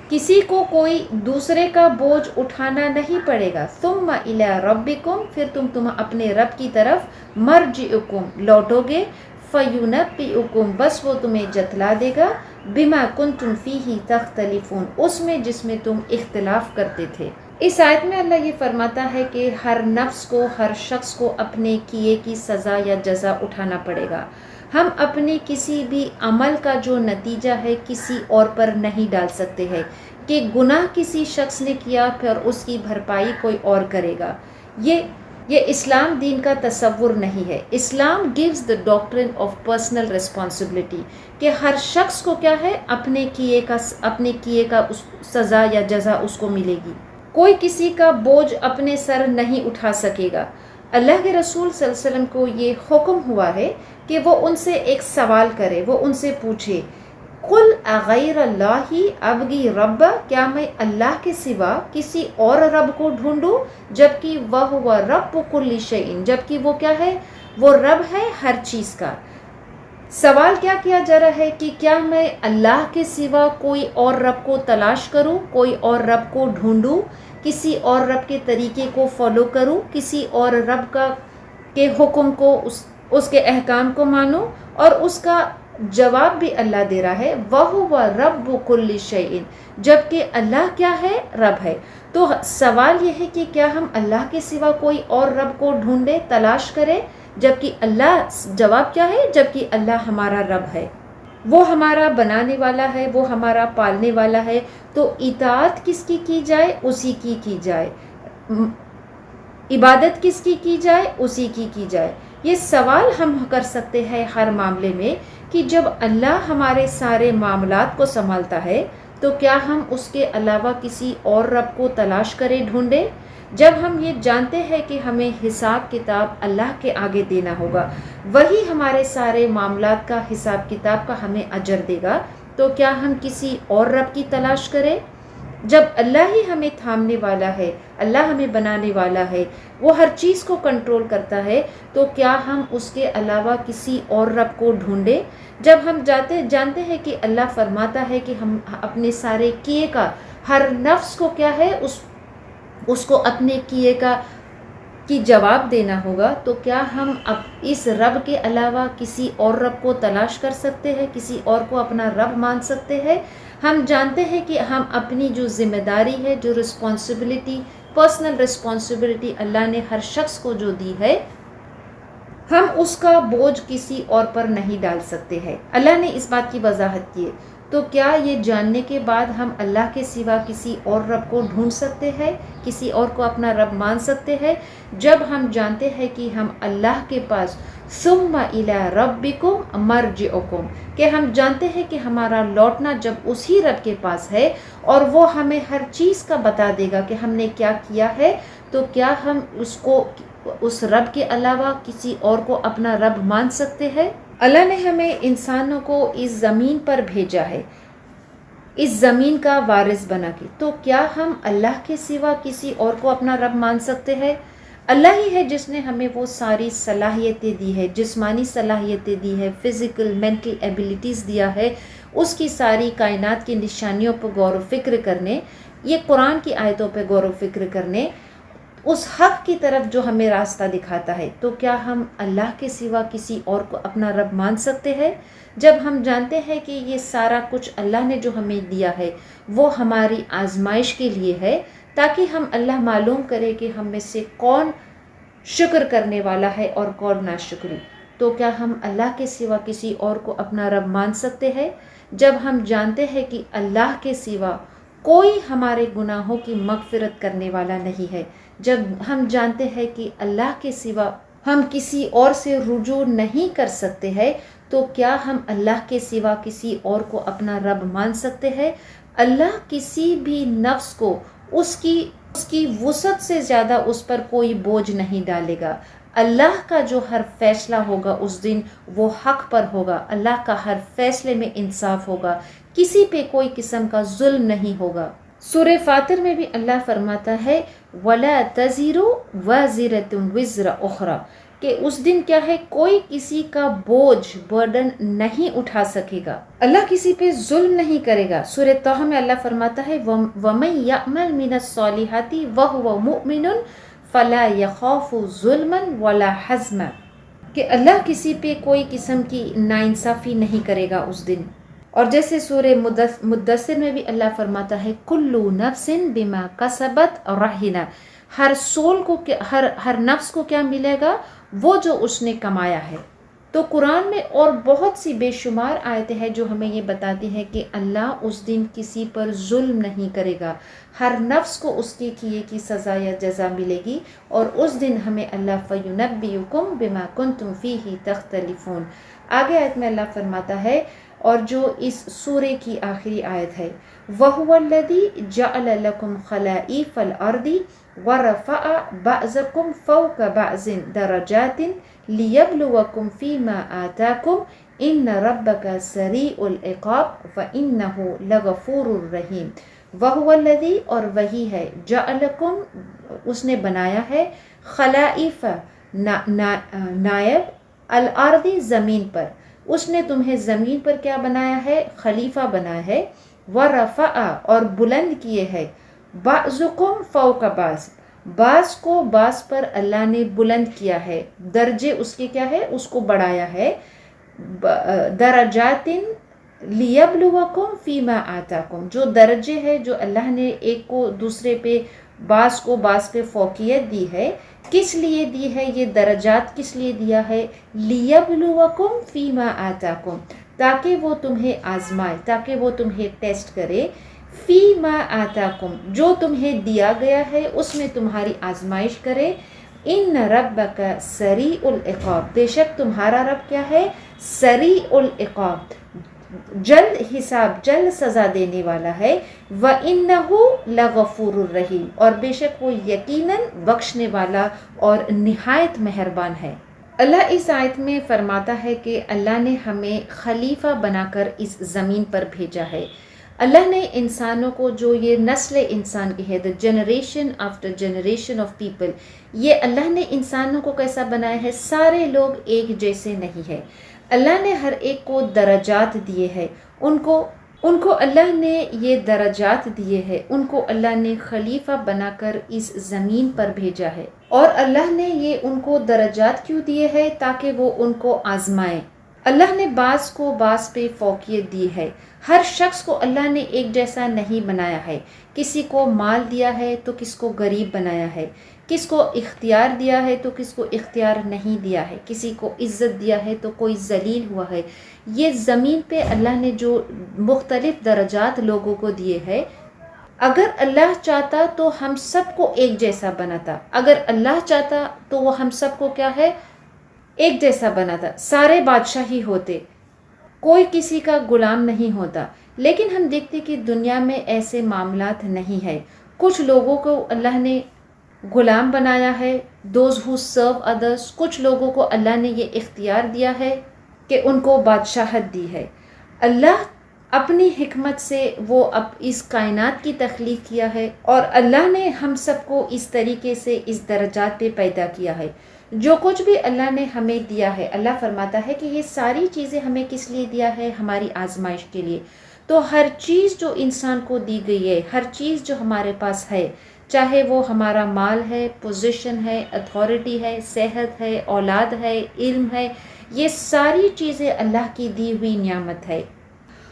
B: کسی کو کوئی دوسرے کا بوجھ اٹھانا نہیں پڑے گا، ثُمَّ إِلَىٰ رَبِّكُمْ پھر تم اپنے رب کی طرف مرجعکم لوٹو گے، فَيُنَبِّئُكُمْ بس وہ تمہیں جتلا دے گا، بِمَا كُنْتُمْ فِيهِ تَخْتَلِفُونَ اس میں جس میں تم اختلاف کرتے تھے۔ اس آیت میں اللہ یہ فرماتا ہے کہ ہر نفس کو، ہر شخص کو اپنے کیے کی سزا یا جزا اٹھانا پڑے گا۔ ہم اپنے کسی بھی عمل کا جو نتیجہ ہے کسی اور پر نہیں ڈال سکتے ہیں کہ گناہ کسی شخص نے کیا پھر اس کی بھرپائی کوئی اور کرے گا۔ یہ اسلام دین کا تصور نہیں ہے۔ اسلام gives the doctrine of personal responsibility کہ ہر شخص کو کیا ہے اپنے کیے کا سزا یا جزا اس کو ملے گی، کوئی کسی کا بوجھ اپنے سر نہیں اٹھا سکے گا۔ اللہ کے رسول صلی اللہ علیہ وسلم کو یہ حکم ہوا ہے کہ وہ ان سے ایک سوال کرے، وہ ان سے پوچھے قُلْ أَغَيْرَ اللَّهِ أَبْغِي رَبًّا، کیا میں اللہ کے سوا کسی اور رب کو ڈھونڈوں، جبکہ وَهُوَ رَبُّ كُلِّ شَيْءٍ جبکہ وہ کیا ہے، وہ رب ہے ہر چیز کا۔ سوال کیا کیا جا رہا ہے کہ کیا میں اللہ کے سوا کوئی اور رب کو تلاش کروں، کوئی اور رب کو ڈھونڈوں، کسی اور رب کے طریقے کو فالو کروں، کسی اور رب کے حکم کو، اس کے احکام کو مانوں، اور اس کا جواب بھی اللہ دے رہا ہے وَهُوَ رَبُّ كُلِّ شَيْءٍ جبکہ اللہ کیا ہے، رب ہے۔ تو سوال یہ ہے کہ کیا ہم اللہ کے سوا کوئی اور رب کو ڈھونڈے، تلاش کریں، جبکہ اللہ، جواب کیا ہے، جبکہ اللہ ہمارا رب ہے، وہ ہمارا بنانے والا ہے، وہ ہمارا پالنے والا ہے، تو اطاعت کس کی جائے، اسی کی جائے، عبادت کس کی جائے، اسی کی جائے۔ یہ سوال ہم کر سکتے ہیں ہر معاملے میں کہ جب اللہ ہمارے سارے معاملات کو سنبھالتا ہے تو کیا ہم اس کے علاوہ کسی اور رب کو تلاش کرے، ڈھونڈے؟ جب ہم یہ جانتے ہیں کہ ہمیں حساب کتاب اللہ کے آگے دینا ہوگا، وہی ہمارے سارے معاملات کا حساب کتاب کا ہمیں اجر دے گا، تو کیا ہم کسی اور رب کی تلاش کریں؟ جب اللہ ہی ہمیں تھامنے والا ہے، اللہ ہمیں بنانے والا ہے، وہ ہر چیز کو کنٹرول کرتا ہے، تو کیا ہم اس کے علاوہ کسی اور رب کو ڈھونڈے؟ جب ہم جانتے ہیں کہ اللہ فرماتا ہے کہ ہم اپنے سارے کیے کا، ہر نفس کو کیا ہے، اس کو اپنے کیے کی جواب دینا ہوگا، تو کیا ہم اس رب کے علاوہ کسی اور رب کو تلاش کر سکتے ہیں، کسی اور کو اپنا رب مان سکتے ہیں؟ ہم جانتے ہیں کہ ہم اپنی جو ذمہ داری ہے، جو رسپانسبلٹی، پرسنل رسپانسبلٹی اللہ نے ہر شخص کو جو دی ہے، ہم اس کا بوجھ کسی اور پر نہیں ڈال سکتے ہیں۔ اللہ نے اس بات کی وضاحت کی ہے، تو کیا یہ جاننے کے بعد ہم اللہ کے سوا کسی اور رب کو ڈھونڈ سکتے ہیں، کسی اور کو اپنا رب مان سکتے ہیں؟ جب ہم جانتے ہیں کہ ہم اللہ کے پاس ثم الی ربکم مرجعکم، کہ ہم جانتے ہیں کہ ہمارا لوٹنا جب اسی رب کے پاس ہے اور وہ ہمیں ہر چیز کا بتا دے گا کہ ہم نے کیا کیا ہے، تو کیا ہم اس رب کے علاوہ کسی اور کو اپنا رب مان سکتے ہیں؟ اللہ نے ہمیں انسانوں کو اس زمین پر بھیجا ہے، اس زمین کا وارث بنا کے، تو کیا ہم اللہ کے سوا کسی اور کو اپنا رب مان سکتے ہیں؟ اللہ ہی ہے جس نے ہمیں وہ ساری صلاحیتیں دی ہے، جسمانی صلاحیتیں دی ہے، فزیکل مینٹل ایبیلٹیز دیا ہے، اس کی ساری کائنات کی نشانیوں پر غور و فکر کرنے، یہ قرآن کی آیتوں پہ غور و فکر کرنے، اس حق کی طرف جو ہمیں راستہ دکھاتا ہے۔ تو کیا ہم اللہ کے سوا کسی اور کو اپنا رب مان سکتے ہیں؟ جب ہم جانتے ہیں کہ یہ سارا کچھ اللہ نے جو ہمیں دیا ہے وہ ہماری آزمائش کے لیے ہے، تاکہ ہم اللہ معلوم کرے کہ ہم میں سے کون شکر کرنے والا ہے اور کون ناشکری۔ تو کیا ہم اللہ کے سوا کسی اور کو اپنا رب مان سکتے ہیں؟ جب ہم جانتے ہیں کہ اللہ کے سوا کوئی ہمارے گناہوں کی مغفرت کرنے والا نہیں ہے، جب ہم جانتے ہیں کہ اللہ کے سوا ہم کسی اور سے رجوع نہیں کر سکتے ہیں، تو کیا ہم اللہ کے سوا کسی اور کو اپنا رب مان سکتے ہیں؟ اللہ کسی بھی نفس کو اس کی وسعت سے زیادہ اس پر کوئی بوجھ نہیں ڈالے گا۔ اللہ کا جو ہر فیصلہ ہوگا اس دن وہ حق پر ہوگا، اللہ کا ہر فیصلے میں انصاف ہوگا، کسی پہ کوئی قسم کا ظلم نہیں ہوگا۔ سورہ فاطر میں بھی اللہ فرماتا ہے وَلَا تَزِرُ وَازِرَةٌ وِزْرَ أُخْرَى، کہ اس دن کیا ہے، کوئی کسی کا بوجھ برڈن نہیں اٹھا سکے گا، اللہ کسی پہ ظلم نہیں کرے گا۔ سورہ طہ میں اللہ فرماتا ہے وَمَن يَعْمَلْ مِنَ الصَّالِحَاتِ وَهُوَ مُؤْمِنٌ فَلَا يَخَافُ ظُلْمًا وَلَا حَزْمًا، کہ اللہ کسی پہ کوئی قسم کی ناانصافی نہیں کرے گا اس دن۔ اور جیسے سورہ مدثر میں بھی اللہ فرماتا ہے کُلُّ نَفْسٍ بِمَا كَسَبَتْ رَهِنَةٌ، ہر سول کو ہر نفس کو کیا ملے گا؟ وہ جو اس نے کمایا ہے۔ تو قرآن میں اور بہت سی بے شمار آیتیں ہیں جو ہمیں یہ بتاتی ہیں کہ اللہ اس دن کسی پر ظلم نہیں کرے گا، ہر نفس کو اس کے کیے کی سزا یا جزا ملے گی، اور اس دن ہمیں اللہ فَيُنَبِّئُكُم بِمَا كُنتُمْ فِيهِ تَخْتَلِفُونَ۔ آگے آیت میں اللہ فرماتا ہے، اور جو اس سورے کی آخری آیت ہے وَهُوَ الَّذِي جَعَلَ لَكُمْ خَلَائِفَ الْأَرْضِ وَرَفَعَ بَعْضَكُمْ فَوْقَ بَعْضٍ دَرَجَاتٍ لِيَبْلُوَكُمْ فِي مَا آتَاكُمْ إِنَّ رَبَّكَ سَرِيعُ الْعِقَابِ وَإِنَّهُ لَغَفُورٌ رَحِيمٌ۔ وَهُوَ الَّذِي، اور وہی ہے، جَعَلَكُمْ، اس نے بنایا ہے، خلائف، نائب، الارض، زمین پر، اس نے تمہیں زمین پر کیا بنایا ہے؟ خلیفہ بنایا ہے، وَرَفَعَ، اور بلند کیے ہے، بَعْضُكُمْ فَوْقَ بَعْضٍ، بعض کو بعض پر اللہ نے بلند کیا ہے، درجے اس کے کیا ہے، اس کو بڑھایا ہے، درجات لِيَبْلُوَكُمْ فِي مَا آتَاكُمْ، جو درجے ہے جو اللہ نے ایک کو دوسرے پہ، بعض کو بعض پہ فوقیت دی ہے، کس لیے دی ہے یہ درجات، کس لیے دیا ہے؟ لِيَبْلُوَكُمْ فِي مَا آتَاكُمْ، تاکہ وہ تمہیں آزمائے، تاکہ وہ تمہیں ٹیسٹ کرے، فی ما آتاکم، جو تمہیں دیا گیا ہے اس میں تمہاری آزمائش کرے، ان ربک سریع العقاب، بے شک تمہارا رب کیا ہے؟ سریع العقاب، جلد حساب، جلد سزا دینے والا ہے، وَإِنَّهُ لَغَفُورٌ الرحیم، اور بے شک وہ یقیناً بخشنے والا اور نہایت مہربان ہے۔ اللہ اس آیت میں فرماتا ہے کہ اللہ نے ہمیں خلیفہ بنا کر اس زمین پر بھیجا ہے۔ اللہ نے انسانوں کو، جو یہ نسل انسان کی ہے، the generation after generation of people، یہ اللہ نے انسانوں کو کیسا بنایا ہے؟ سارے لوگ ایک جیسے نہیں ہے، اللہ نے ہر ایک کو درجات دیے ہیں، ان کو اللہ نے یہ درجات دیے ہیں، ان کو اللہ نے خلیفہ بنا کر اس زمین پر بھیجا ہے، اور اللہ نے یہ ان کو درجات کیوں دیے ہیں؟ تاکہ وہ ان کو آزمائیں۔ اللہ نے بعض کو بعض پہ فوقیت دی ہے، ہر شخص کو اللہ نے ایک جیسا نہیں بنایا ہے، کسی کو مال دیا ہے تو کس کو غریب بنایا ہے، کس کو اختیار دیا ہے تو کس کو اختیار نہیں دیا ہے، کسی کو عزت دیا ہے تو کوئی ذلیل ہوا ہے۔ یہ زمین پہ اللہ نے جو مختلف درجات لوگوں کو دیے ہیں، اگر اللہ چاہتا تو ہم سب کو ایک جیسا بناتا، اگر اللہ چاہتا تو وہ ہم سب کو کیا ہے؟ ایک جیسا بناتا، سارے بادشاہ ہی ہوتے، کوئی کسی کا غلام نہیں ہوتا۔ لیکن ہم دیکھتے کہ دنیا میں ایسے معاملات نہیں ہے، کچھ لوگوں کو اللہ نے غلام بنایا ہے، دوز ہو سرو ادرس، کچھ لوگوں کو اللہ نے یہ اختیار دیا ہے کہ ان کو بادشاہت دی ہے۔ اللہ اپنی حکمت سے وہ اب اس کائنات کی تخلیق کیا ہے، اور اللہ نے ہم سب کو اس طریقے سے اس درجات پہ پیدا کیا ہے۔ جو کچھ بھی اللہ نے ہمیں دیا ہے، اللہ فرماتا ہے کہ یہ ساری چیزیں ہمیں کس لیے دیا ہے؟ ہماری آزمائش کے لیے۔ تو ہر چیز جو انسان کو دی گئی ہے، ہر چیز جو ہمارے پاس ہے، چاہے وہ ہمارا مال ہے، پوزیشن ہے، اتھارٹی ہے، صحت ہے، اولاد ہے، علم ہے، یہ ساری چیزیں اللہ کی دی ہوئی نعمت ہے۔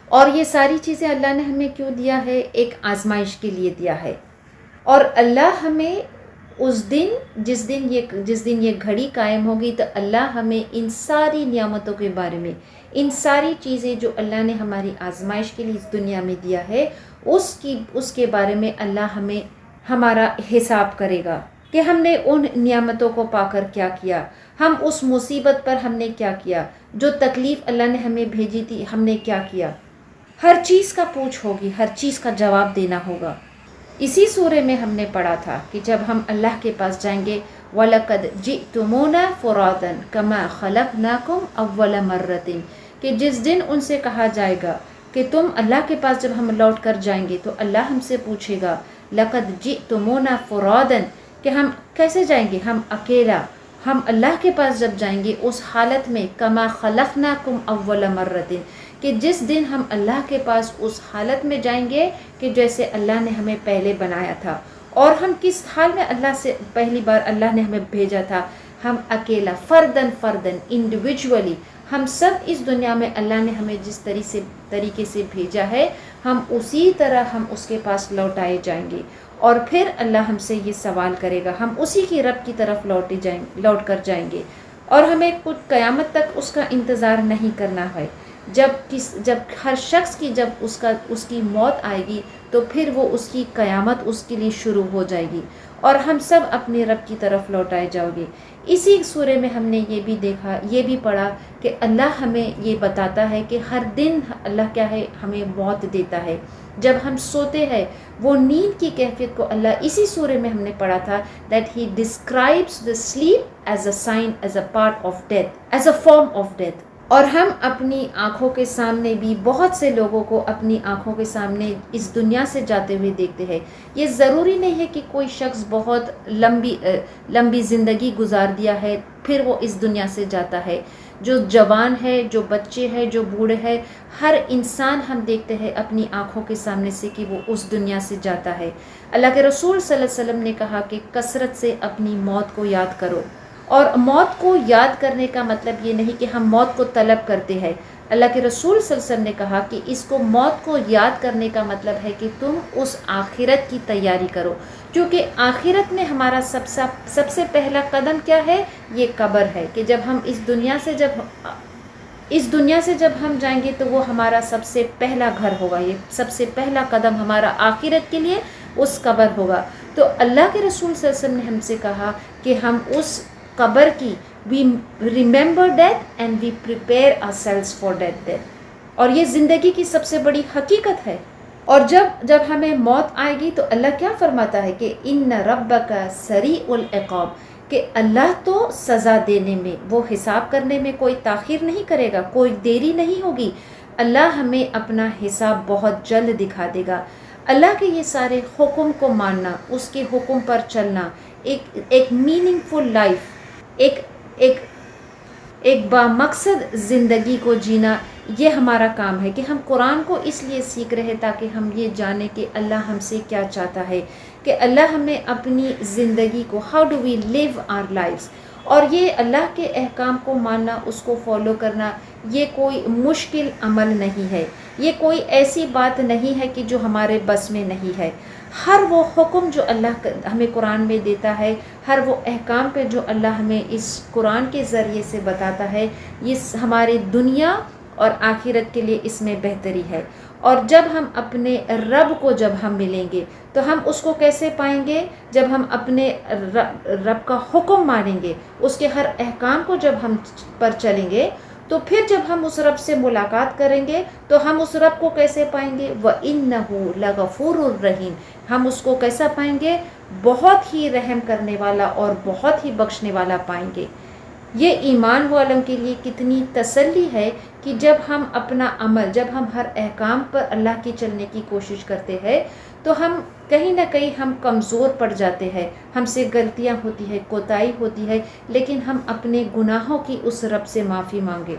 B: اور یہ ساری چیزیں اللہ نے ہمیں کیوں دیا ہے؟ ایک آزمائش کے لیے دیا ہے۔ اور اللہ ہمیں اس دن جس دن یہ گھڑی قائم ہوگی، تو اللہ ہمیں ان ساری نعمتوں کے بارے میں، ان ساری چیزیں جو اللہ نے ہماری آزمائش کے لیے اس دنیا میں دیا ہے، اس کے بارے میں اللہ ہمیں ہمارا حساب کرے گا کہ ہم نے ان نعمتوں کو پا کر کیا کیا، ہم اس مصیبت پر ہم نے کیا کیا، جو تکلیف اللہ نے ہمیں بھیجی تھی ہم نے کیا کیا۔ ہر چیز کا پوچھ ہوگی، ہر چیز کا جواب دینا ہوگا۔ اسی سورے میں ہم نے پڑھا تھا کہ جب ہم اللہ کے پاس جائیں گے، وَلَقَدْ جِئْتُمُونَا فُرَادًا كَمَا خَلَقْنَاكُمْ أَوَّلَ مَرَّةٍ، کہ جس دن ان سے کہا جائے گا کہ تم اللہ کے پاس جب ہم لوٹ کر جائیں گے تو اللہ ہم سے پوچھے گا لَقَدْ جِئْتُمُونَا فُرَادًا، کہ ہم کیسے جائیں گے؟ ہم اکیلا، ہم اللہ کے پاس جب جائیں گے اس حالت میں كَمَا خَلَقْنَاكُمْ أَوَّلَ مَرَّةٍ، کہ جس دن ہم اللہ کے پاس اس حالت میں جائیں گے کہ جیسے اللہ نے ہمیں پہلے بنایا تھا۔ اور ہم کس حال میں اللہ سے پہلی بار اللہ نے ہمیں بھیجا تھا؟ ہم اکیلا، فردن انڈیویجولی، ہم سب اس دنیا میں اللہ نے ہمیں جس طریقے سے بھیجا ہے، ہم اسی طرح ہم اس کے پاس لوٹائے جائیں گے۔ اور پھر اللہ ہم سے یہ سوال کرے گا، ہم اسی کی رب کی طرف لوٹ کر جائیں گے، اور ہمیں کچھ قیامت تک اس کا انتظار نہیں کرنا ہے۔ جب ہر شخص کی جب اس کی موت آئے گی تو پھر وہ اس کی قیامت اس کے لیے شروع ہو جائے گی، اور ہم سب اپنے رب کی طرف لوٹائے جاؤ گے۔ اسی سورے میں ہم نے یہ بھی دیکھا، یہ بھی پڑھا کہ اللہ ہمیں یہ بتاتا ہے کہ ہر دن اللہ کیا ہے؟ ہمیں موت دیتا ہے۔ جب ہم سوتے ہیں، وہ نیند کی کیفیت کو اللہ اسی سورے میں ہم نے پڑھا تھا that he describes the sleep as a sign, as a part of death, as a form of death۔ اور ہم اپنی آنکھوں کے سامنے بھی بہت سے لوگوں کو اپنی آنکھوں کے سامنے اس دنیا سے جاتے ہوئے دیکھتے ہیں۔ یہ ضروری نہیں ہے کہ کوئی شخص بہت لمبی زندگی گزار دیا ہے پھر وہ اس دنیا سے جاتا ہے۔ جو جوان ہے، جو بچے ہیں، جو بوڑھے ہیں، ہر انسان ہم دیکھتے ہیں اپنی آنکھوں کے سامنے سے کہ وہ اس دنیا سے جاتا ہے۔ اللہ کے رسول صلی اللہ علیہ وسلم نے کہا کہ کثرت سے اپنی موت کو یاد کرو۔ اور موت کو یاد کرنے کا مطلب یہ نہیں کہ ہم موت کو طلب کرتے ہیں۔ اللہ کے رسول صلی اللہ علیہ وسلم نے کہا کہ اس کو موت کو یاد کرنے کا مطلب ہے کہ تم اس آخرت کی تیاری کرو، کیونکہ آخرت میں ہمارا سب سے پہلا قدم کیا ہے؟ یہ قبر ہے، کہ جب ہم اس دنیا سے جب ہم جائیں گے تو وہ ہمارا سب سے پہلا گھر ہوگا، یہ سب سے پہلا قدم ہمارا آخرت کے لیے اس قبر ہوگا۔ تو اللہ کے رسول صلی اللہ علیہ وسلم نے ہم سے کہا کہ ہم اس قبر کی we remember death and we prepare ourselves for that death، اور یہ زندگی کی سب سے بڑی حقیقت ہے۔ اور جب ہمیں موت آئے گی تو اللہ کیا فرماتا ہے کہ ان ربک سریع العقاب، کہ اللہ تو سزا دینے میں، وہ حساب کرنے میں کوئی تاخیر نہیں کرے گا، کوئی دیری نہیں ہوگی۔ اللہ ہمیں اپنا حساب بہت جلد دکھا دے گا۔ اللہ کے یہ سارے حکم کو ماننا، اس کے حکم پر چلنا، ایک میننگ فل لائف، ایک بامقصد زندگی کو جینا، یہ ہمارا کام ہے کہ ہم قرآن کو اس لیے سیکھ رہے تاکہ ہم یہ جانیں کہ اللہ ہم سے کیا چاہتا ہے، کہ اللہ ہمیں اپنی زندگی کو how do we live our lives، اور یہ اللہ کے احکام کو ماننا، اس کو فالو کرنا، یہ کوئی مشکل عمل نہیں ہے، یہ کوئی ایسی بات نہیں ہے کہ جو ہمارے بس میں نہیں ہے۔ ہر وہ حکم جو اللہ ہمیں قرآن میں دیتا ہے، ہر وہ احکام پہ جو اللہ ہمیں اس قرآن کے ذریعے سے بتاتا ہے، یہ ہمارے دنیا اور آخرت کے لیے اس میں بہتری ہے۔ اور جب ہم اپنے رب کو جب ہم ملیں گے تو ہم اس کو کیسے پائیں گے؟ جب ہم اپنے رب کا حکم مانیں گے، اس کے ہر احکام کو جب ہم پر چلیں گے، تو پھر جب ہم اس رب سے ملاقات کریں گے تو ہم اس رب کو کیسے پائیں گے؟ وَإِنَّهُ لَغَفُورٌ رَحِيمٌ، ہم اس کو کیسا پائیں گے؟ بہت ہی رحم کرنے والا اور بہت ہی بخشنے والا پائیں گے۔ یہ ایمان والوں کے لیے کتنی تسلی ہے کہ جب ہم اپنا عمل، جب ہم ہر احکام پر اللہ کی چلنے کی کوشش کرتے ہیں تو ہم کہیں نہ کہیں ہم کمزور پڑ جاتے ہیں، ہم سے غلطیاں ہوتی ہے، کوتاہی ہوتی ہے، لیکن ہم اپنے گناہوں کی اس رب سے معافی مانگے،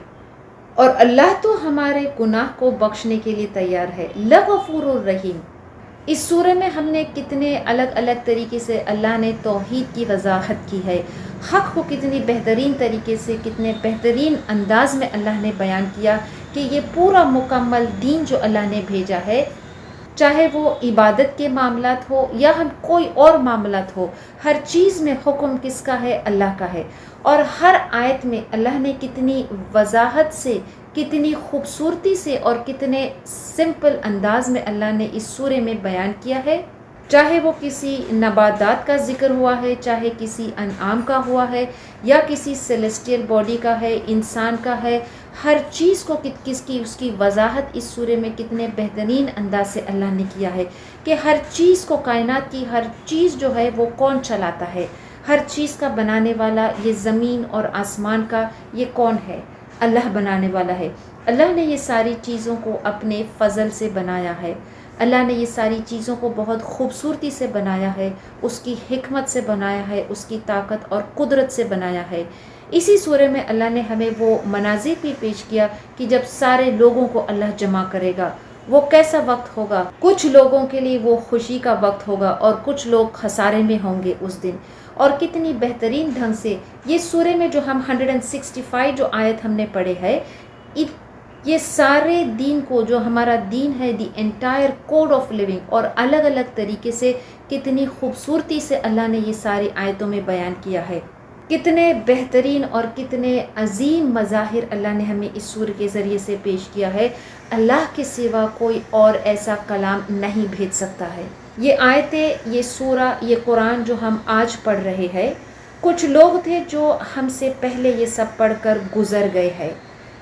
B: اور اللہ تو ہمارے گناہ کو بخشنے کے لیے تیار ہے۔ لغفور الرحیم۔ اس سورہ میں ہم نے کتنے الگ الگ طریقے سے اللہ نے توحید کی وضاحت کی ہے، حق کو کتنی بہترین طریقے سے، کتنے بہترین انداز میں اللہ نے بیان کیا کہ یہ پورا مکمل دین جو اللہ نے بھیجا ہے، چاہے وہ عبادت کے معاملات ہو یا ہم کوئی اور معاملات ہو، ہر چیز میں حکم کس کا ہے؟ اللہ کا ہے۔ اور ہر آیت میں اللہ نے کتنی وضاحت سے، کتنی خوبصورتی سے اور کتنے سمپل انداز میں اللہ نے اس سورے میں بیان کیا ہے، چاہے وہ کسی نباتات کا ذکر ہوا ہے، چاہے کسی انعام کا ہوا ہے، یا کسی سیلیسٹیل باڈی کا ہے، انسان کا ہے، ہر چیز کو اس کی وضاحت اس سورے میں کتنے بہترین انداز سے اللہ نے کیا ہے کہ ہر چیز کو، کائنات کی ہر چیز جو ہے وہ کون چلاتا ہے، ہر چیز کا بنانے والا، یہ زمین اور آسمان کا یہ کون ہے؟ اللہ بنانے والا ہے۔ اللہ نے یہ ساری چیزوں کو اپنے فضل سے بنایا ہے، اللہ نے یہ ساری چیزوں کو بہت خوبصورتی سے بنایا ہے، اس کی حکمت سے بنایا ہے، اس کی طاقت اور قدرت سے بنایا ہے۔ اسی سورہ میں اللہ نے ہمیں وہ مناظر بھی پیش کیا کہ جب سارے لوگوں کو اللہ جمع کرے گا، وہ کیسا وقت ہوگا؟ کچھ لوگوں کے لیے وہ خوشی کا وقت ہوگا اور کچھ لوگ خسارے میں ہوں گے اس دن۔ اور کتنی بہترین ڈھنگ سے یہ سورہ میں جو ہم 165 جو آیت ہم نے پڑھے ہے، یہ سارے دین کو، جو ہمارا دین ہے، the entire code of living, اور الگ الگ طریقے سے کتنی خوبصورتی سے اللہ نے یہ ساری آیتوں میں بیان کیا ہے۔ کتنے بہترین اور کتنے عظیم مظاہر اللہ نے ہمیں اس سورہ کے ذریعے سے پیش کیا ہے۔ اللہ کے سوا کوئی اور ایسا کلام نہیں بھیج سکتا ہے۔ یہ آیتیں، یہ سورہ، یہ قرآن جو ہم آج پڑھ رہے ہیں، کچھ لوگ تھے جو ہم سے پہلے یہ سب پڑھ کر گزر گئے ہیں۔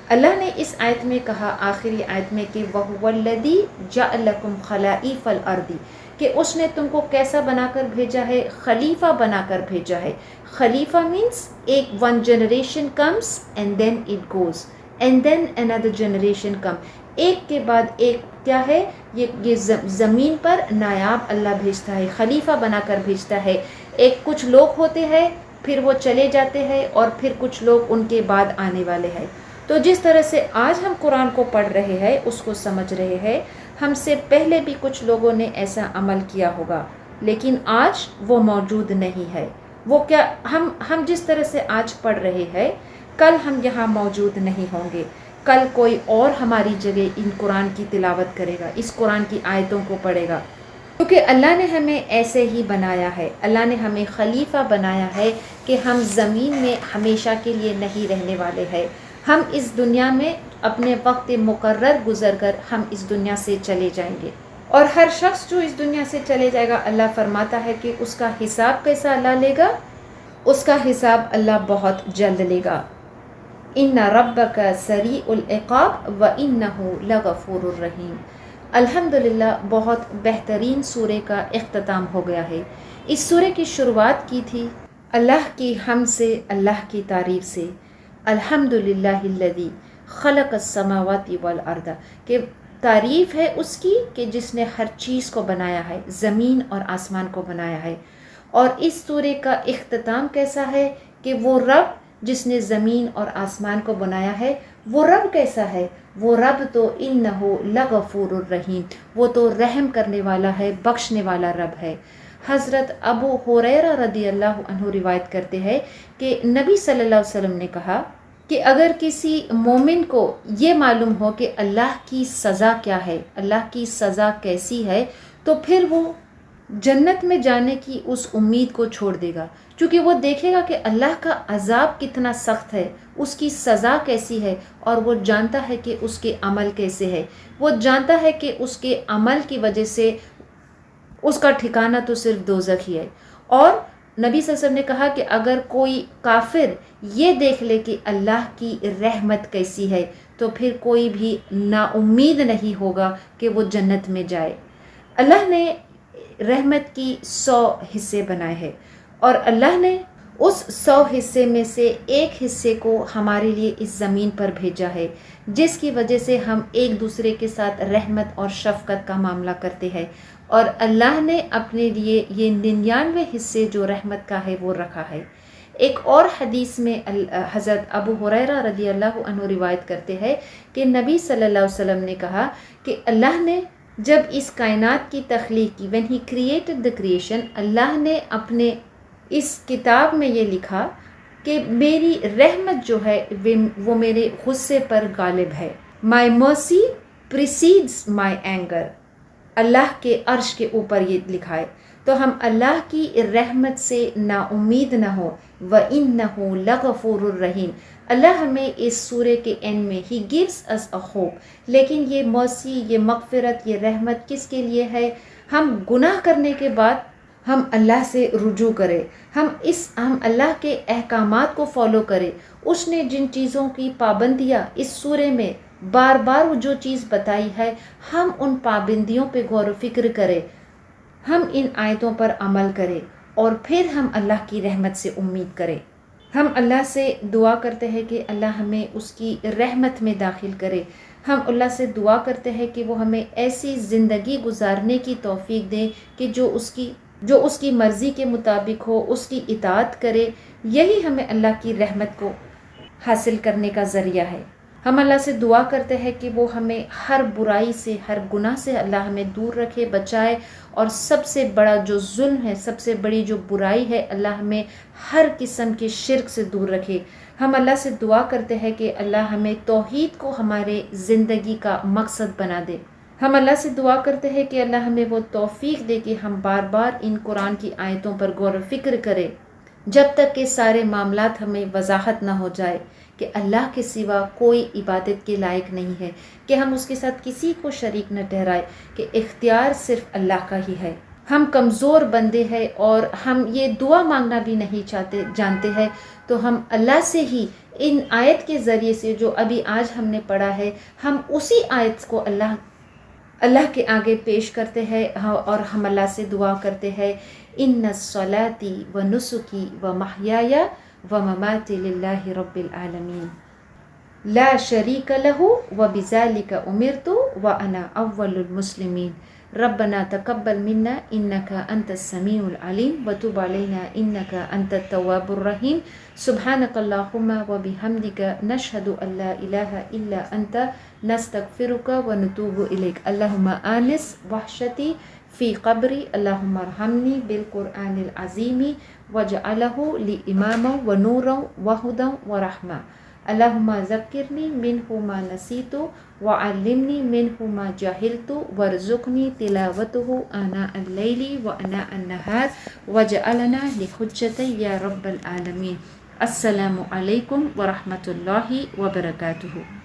B: اللہ نے اس آیت میں کہا، آخری آیت میں، کہ وَهُوَ الَّذِي جَعَلَكُمْ خَلَائِفَ الْأَرْضِ، کہ اس نے تم کو کیسا بنا کر بھیجا ہے؟ خلیفہ بنا کر بھیجا ہے۔ خلیفہ مینس ایک one generation comes and then it goes and then another generation come, ایک کے بعد ایک کیا ہے، یہ زمین پر نایاب اللہ بھیجتا ہے، خلیفہ بنا کر بھیجتا ہے۔ ایک کچھ لوگ ہوتے ہیں، پھر وہ چلے جاتے ہیں، اور پھر کچھ لوگ ان کے بعد آنے والے ہیں۔ تو جس طرح سے آج ہم قرآن کو پڑھ رہے ہیں، اس کو سمجھ رہے ہیں، ہم سے پہلے بھی کچھ لوگوں نے ایسا عمل کیا ہوگا، لیکن آج وہ موجود نہیں ہے۔ وہ کیا، ہم جس طرح سے آج پڑھ رہے ہیں، کل ہم یہاں موجود نہیں ہوں گے، کل کوئی اور ہماری جگہ ان قرآن کی تلاوت کرے گا، اس قرآن کی آیتوں کو پڑھے گا، کیونکہ اللہ نے ہمیں ایسے ہی بنایا ہے۔ اللہ نے ہمیں خلیفہ بنایا ہے کہ ہم زمین میں ہمیشہ کے لیے نہیں رہنے والے ہیں، ہم اس دنیا میں اپنے وقت مقرر گزر کر ہم اس دنیا سے چلے جائیں گے، اور ہر شخص جو اس دنیا سے چلے جائے گا، اللہ فرماتا ہے کہ اس کا حساب کیسا اللہ لے گا؟ اس کا حساب اللہ بہت جلد لے گا۔ ان ربک سریع العقاب وانہ لغفور الرحیم۔ الحمدللہ، بہت بہترین سورہ کا اختتام ہو گیا ہے۔ اس سورہ کی شروعات کی تھی اللہ کی حمد سے، اللہ کی تعریف سے، الحمدللہ الذی خلق السماوات والارض، کہ تعریف ہے اس کی کہ جس نے ہر چیز کو بنایا ہے، زمین اور آسمان کو بنایا ہے۔ اور اس سورہ کا اختتام کیسا ہے کہ وہ رب جس نے زمین اور آسمان کو بنایا ہے، وہ رب کیسا ہے؟ وہ رب تو انہ لغفور الرحیم، وہ تو رحم کرنے والا ہے، بخشنے والا رب ہے۔ حضرت ابو ہریرہ رضی اللہ عنہ روایت کرتے ہیں کہ نبی صلی اللہ علیہ وسلم نے کہا کہ اگر کسی مومن کو یہ معلوم ہو کہ اللہ کی سزا کیا ہے، اللہ کی سزا کیسی ہے، تو پھر وہ جنت میں جانے کی اس امید کو چھوڑ دے گا، چونکہ وہ دیکھے گا کہ اللہ کا عذاب کتنا سخت ہے، اس کی سزا کیسی ہے، اور وہ جانتا ہے کہ اس کے عمل کیسے ہے، وہ جانتا ہے کہ اس کے عمل کی وجہ سے اس کا ٹھکانہ تو صرف دوزخ ہی ہے۔ اور نبی صلی اللہ علیہ وسلم نے کہا کہ اگر کوئی کافر یہ دیکھ لے کہ اللہ کی رحمت کیسی ہے، تو پھر کوئی بھی نا امید نہیں ہوگا کہ وہ جنت میں جائے۔ اللہ نے رحمت کی 100 حصے بنائے ہیں، اور اللہ نے اس 100 حصے میں سے ایک حصے کو ہمارے لیے اس زمین پر بھیجا ہے، جس کی وجہ سے ہم ایک دوسرے کے ساتھ رحمت اور شفقت کا معاملہ کرتے ہیں، اور اللہ نے اپنے لیے یہ 99 حصے جو رحمت کا ہے وہ رکھا ہے۔ ایک اور حدیث میں حضرت ابو ہریرہ رضی اللہ عنہ روایت کرتے ہیں کہ نبی صلی اللہ علیہ وسلم نے کہا کہ اللہ نے جب اس کائنات کی تخلیق کی، when he created the creation، اللہ نے اپنے اس کتاب میں یہ لکھا کہ میری رحمت جو ہے وہ میرے غصے پر غالب ہے۔ My mercy precedes my anger۔ اللہ کے عرش کے اوپر یہ لکھا ہے، تو ہم اللہ کی رحمت سے نا امید نہ ہو۔ وَإِنَّهُ لَغَفُورٌ الرحیم۔ اللہ ہمیں اس سورے کے اینڈ میں He gives us a hope، لیکن یہ مرسی، یہ مغفرت، یہ رحمت کس کے لیے ہے؟ ہم گناہ کرنے کے بعد ہم اللہ سے رجوع کریں، ہم اللہ کے احکامات کو فالو کریں۔ اس نے جن چیزوں کی پابندیاں اس سورے میں بار بار جو چیز بتائی ہے، ہم ان پابندیوں پہ غور و فکر کریں، ہم ان آیتوں پر عمل کریں، اور پھر ہم اللہ کی رحمت سے امید کریں۔ ہم اللہ سے دعا کرتے ہیں کہ اللہ ہمیں اس کی رحمت میں داخل کرے۔ ہم اللہ سے دعا کرتے ہیں کہ وہ ہمیں ایسی زندگی گزارنے کی توفیق دے کہ جو اس کی مرضی کے مطابق ہو، اس کی اطاعت کرے۔ یہی ہمیں اللہ کی رحمت کو حاصل کرنے کا ذریعہ ہے۔ ہم اللہ سے دعا کرتے ہیں کہ وہ ہمیں ہر برائی سے، ہر گناہ سے اللہ ہمیں دور رکھے، بچائے، اور سب سے بڑا جو ظلم ہے، سب سے بڑی جو برائی ہے، اللہ ہمیں ہر قسم کے شرک سے دور رکھے۔ ہم اللہ سے دعا کرتے ہیں کہ اللہ ہمیں توحید کو ہمارے زندگی کا مقصد بنا دے۔ ہم اللہ سے دعا کرتے ہیں کہ اللہ ہمیں وہ توفیق دے کہ ہم بار بار ان قرآن کی آیتوں پر غور و فکر کریں، جب تک کہ سارے معاملات ہمیں وضاحت نہ ہو جائے کہ اللہ کے سوا کوئی عبادت کے لائق نہیں ہے، کہ ہم اس کے ساتھ کسی کو شریک نہ ٹھہرائے، کہ اختیار صرف اللہ کا ہی ہے۔ ہم کمزور بندے ہیں اور ہم یہ دعا مانگنا بھی نہیں جانتے ہیں، تو ہم اللہ سے ہی ان آیت کے ذریعے سے جو ابھی آج ہم نے پڑھا ہے، ہم اسی آیت کو اللہ کے آگے پیش کرتے ہیں، اور ہم اللہ سے دعا کرتے ہیں، ان صلاتی و نسکی و محیای و مماتی للہ رب العالمین لا شریک لہ و بذالک امرت و انا اول المسلمین ربنا تقبل منا انک انت السمیع العلیم وتب علینا انک انت التواب الرحیم سبحانک اللہم و بحمدک نشہد ان لا الہ الا انت نستغفرک و نتوب الیک اللہم آنس وحشتی فی قبری اللہم ارحمنی بالقرآن العظیم واجعلہ لی اماما و نورا و ہدا و رحمہ اللہم ذکرنی منہ ما نسیت وعلمنی منہ ما جہلت وارزقنی تلاوتہ آناء اللیل وآناء النہار واجعلنا لحجت یا رب العالمین۔ السلام علیکم ورحمۃ اللہ وبرکاتہ۔